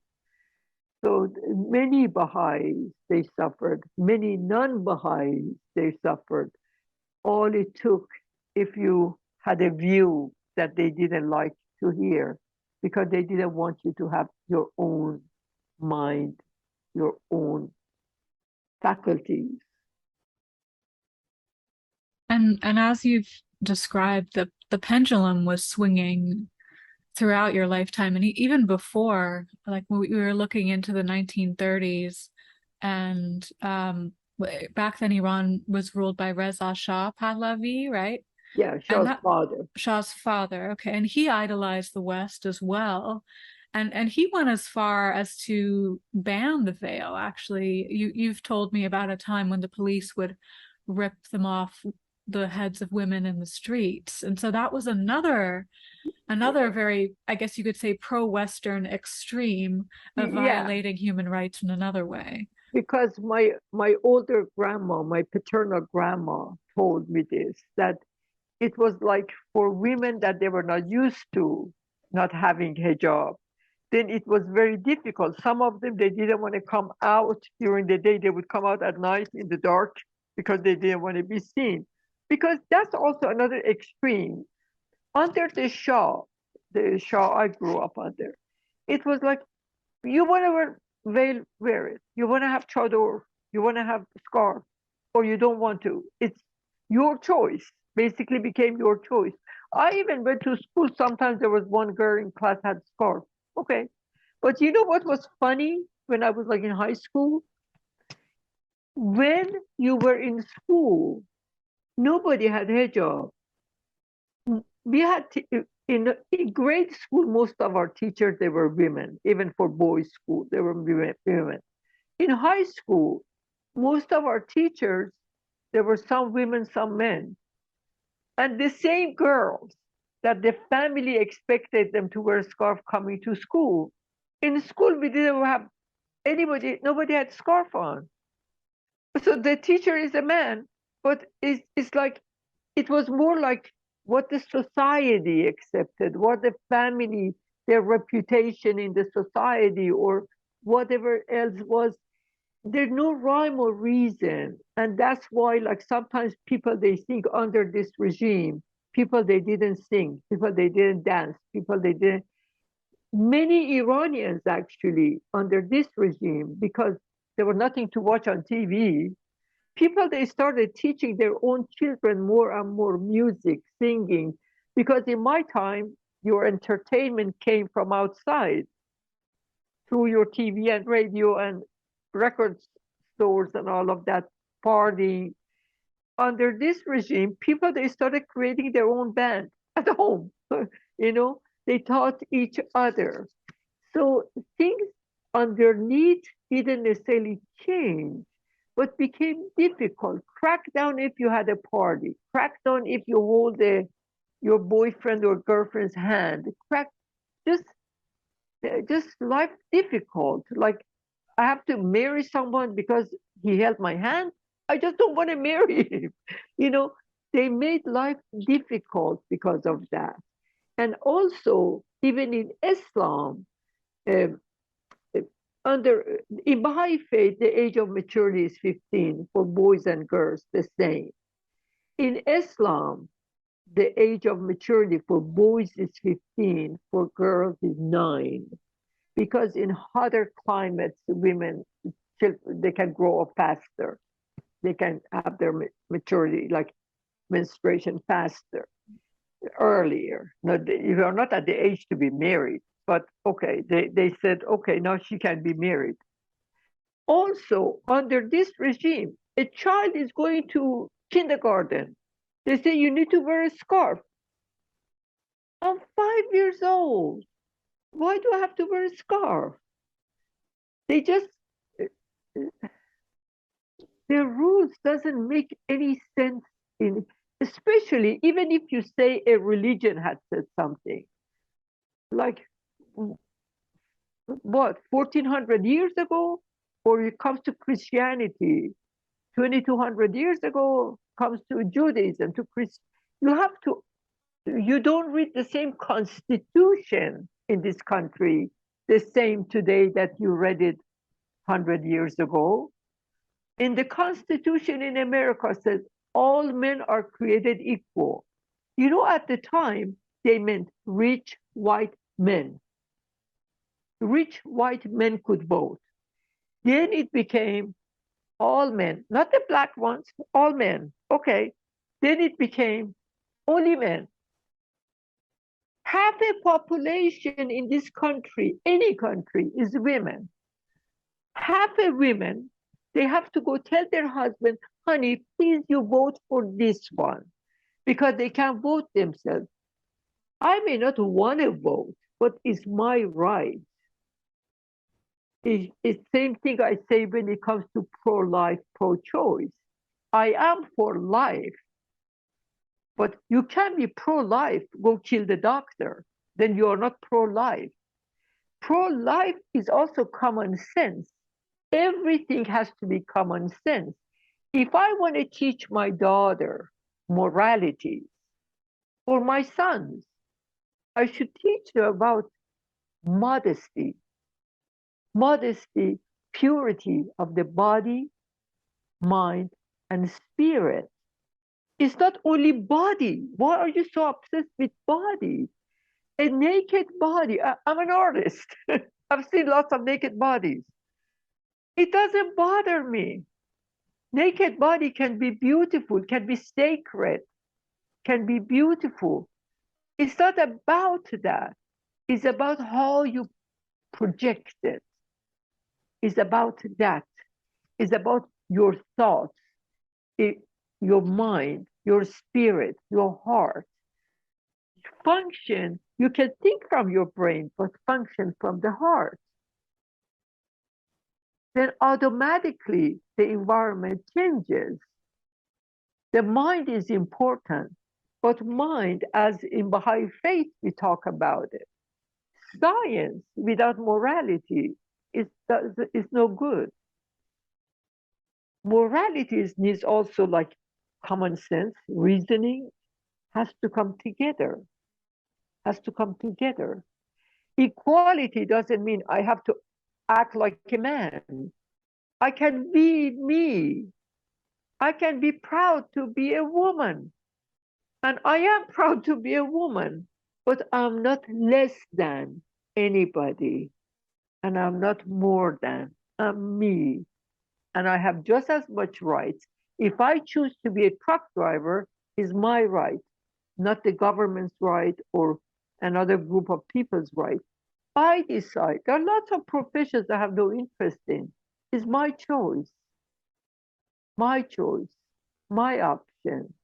So many Baha'is, they suffered. Many non-Baha'is, they suffered. All it took, if you had a view that they didn't like to hear, because they didn't want you to have your own mind, your own faculties. And as you've described, the pendulum was swinging throughout your lifetime, and even before, like when we were looking into the 1930s, and back then Iran was ruled by Reza Shah Pahlavi, right? Yeah, Shah's father. Shah's father, okay, and he idolized the West as well. And he went as far as to ban the veil. Actually, you've told me about a time when the police would rip them off the heads of women in the streets. And so that was another very, I guess you could say, pro-Western extreme of violating human rights in another way. Because my older grandma, my paternal grandma, told me this, that it was like for women that they were not used to not having hijab, then it was very difficult. Some of them, they didn't want to come out during the day. They would come out at night in the dark because they didn't want to be seen. Because that's also another extreme. Under the Shah I grew up under, it was like, you want to wear it. You want to have chador, you want to have scarf, or you don't want to. It's your choice. Basically became your choice. I even went to school. Sometimes there was one girl in class had scarf. Okay. But you know what was funny when I was like in high school? When you were in school, nobody had hijab. We had in grade school, most of our teachers, they were women. Even for boys' school, they were women. In high school, most of our teachers, there were some women, some men. And the same girls that the family expected them to wear a scarf coming to school. In school, we didn't have nobody had scarf on. So the teacher is a man, but it's like, it was more like what the society accepted, what the family, their reputation in the society, or whatever else was. There's no rhyme or reason. And that's why, like, sometimes people, they think under this regime, people, they didn't sing, people, they didn't dance, people, they didn't. Many Iranians actually, under this regime, because there was nothing to watch on TV, people, they started teaching their own children more and more music, singing, because in my time, your entertainment came from outside through your TV and radio and record stores and all of that, partying. Under this regime, people, they started creating their own band at home. you know, they taught each other. So things underneath didn't necessarily change, but became difficult. Crackdown if you had a party. Crackdown if you hold your boyfriend or girlfriend's hand. Just just life difficult. Like, I have to marry someone because he held my hand. I just don't want to marry him. You know, they made life difficult because of that. And also, even in Islam, um, under in Baha'i Faith, the age of maturity is 15 for boys and girls, the same. In Islam, the age of maturity for boys is 15, for girls is 9. Because in hotter climates, women, they can grow up faster. They can have their maturity, like menstruation, faster, earlier. No, you are not at the age to be married, but okay, they said, okay, now she can be married. Also, under this regime, a child is going to kindergarten. They say you need to wear a scarf. I'm 5 years old. Why do I have to wear a scarf? They just, their rules doesn't make any sense in, especially even if you say a religion had said something. Like, what, 1400 years ago? Or it comes to Christianity, 2200 years ago, comes to Judaism, to Christ. You have to, you don't read the same constitution in this country the same today that you read it 100 years ago. In the Constitution in America says all men are created equal. You know, at the time, they meant rich white men. Rich white men could vote. Then it became all men, not the black ones, all men. Okay. Then it became only men. Half a population in this country, any country, is women. Half a women, they have to go tell their husband, honey, please you vote for this one, because they can't vote themselves. I may not want to vote, but it's my right. It's the same thing I say when it comes to pro-life, pro-choice. I am for life, but you can't be pro-life, go kill the doctor. Then you are not pro-life. Pro-life is also common sense. Everything has to be common sense. If I want to teach my daughter morality, or my sons, I should teach them about modesty. Modesty, purity of the body, mind, and spirit. It's not only body. Why are you so obsessed with body? A naked body. I'm an artist. I've seen lots of naked bodies. It doesn't bother me. Naked body can be beautiful, can be sacred, can be beautiful. It's not about that. It's about how you project it. It's about that. It's about your thoughts, your mind, your spirit, your heart function. You can think from your brain, but function from the heart. Then automatically the environment changes. The mind is important, but mind, as in Baha'i Faith we talk about it, science without morality is no good. Morality needs also like common sense, reasoning has to come together, has to come together. Equality doesn't mean I have to act like a man. I can be me. I can be proud to be a woman. And I am proud to be a woman, but I'm not less than anybody. And I'm not more than. I'm me. And I have just as much rights. If I choose to be a truck driver, is my right, not the government's right or another group of people's right. I decide. There are lots of professions I have no interest in. It's my choice, my option.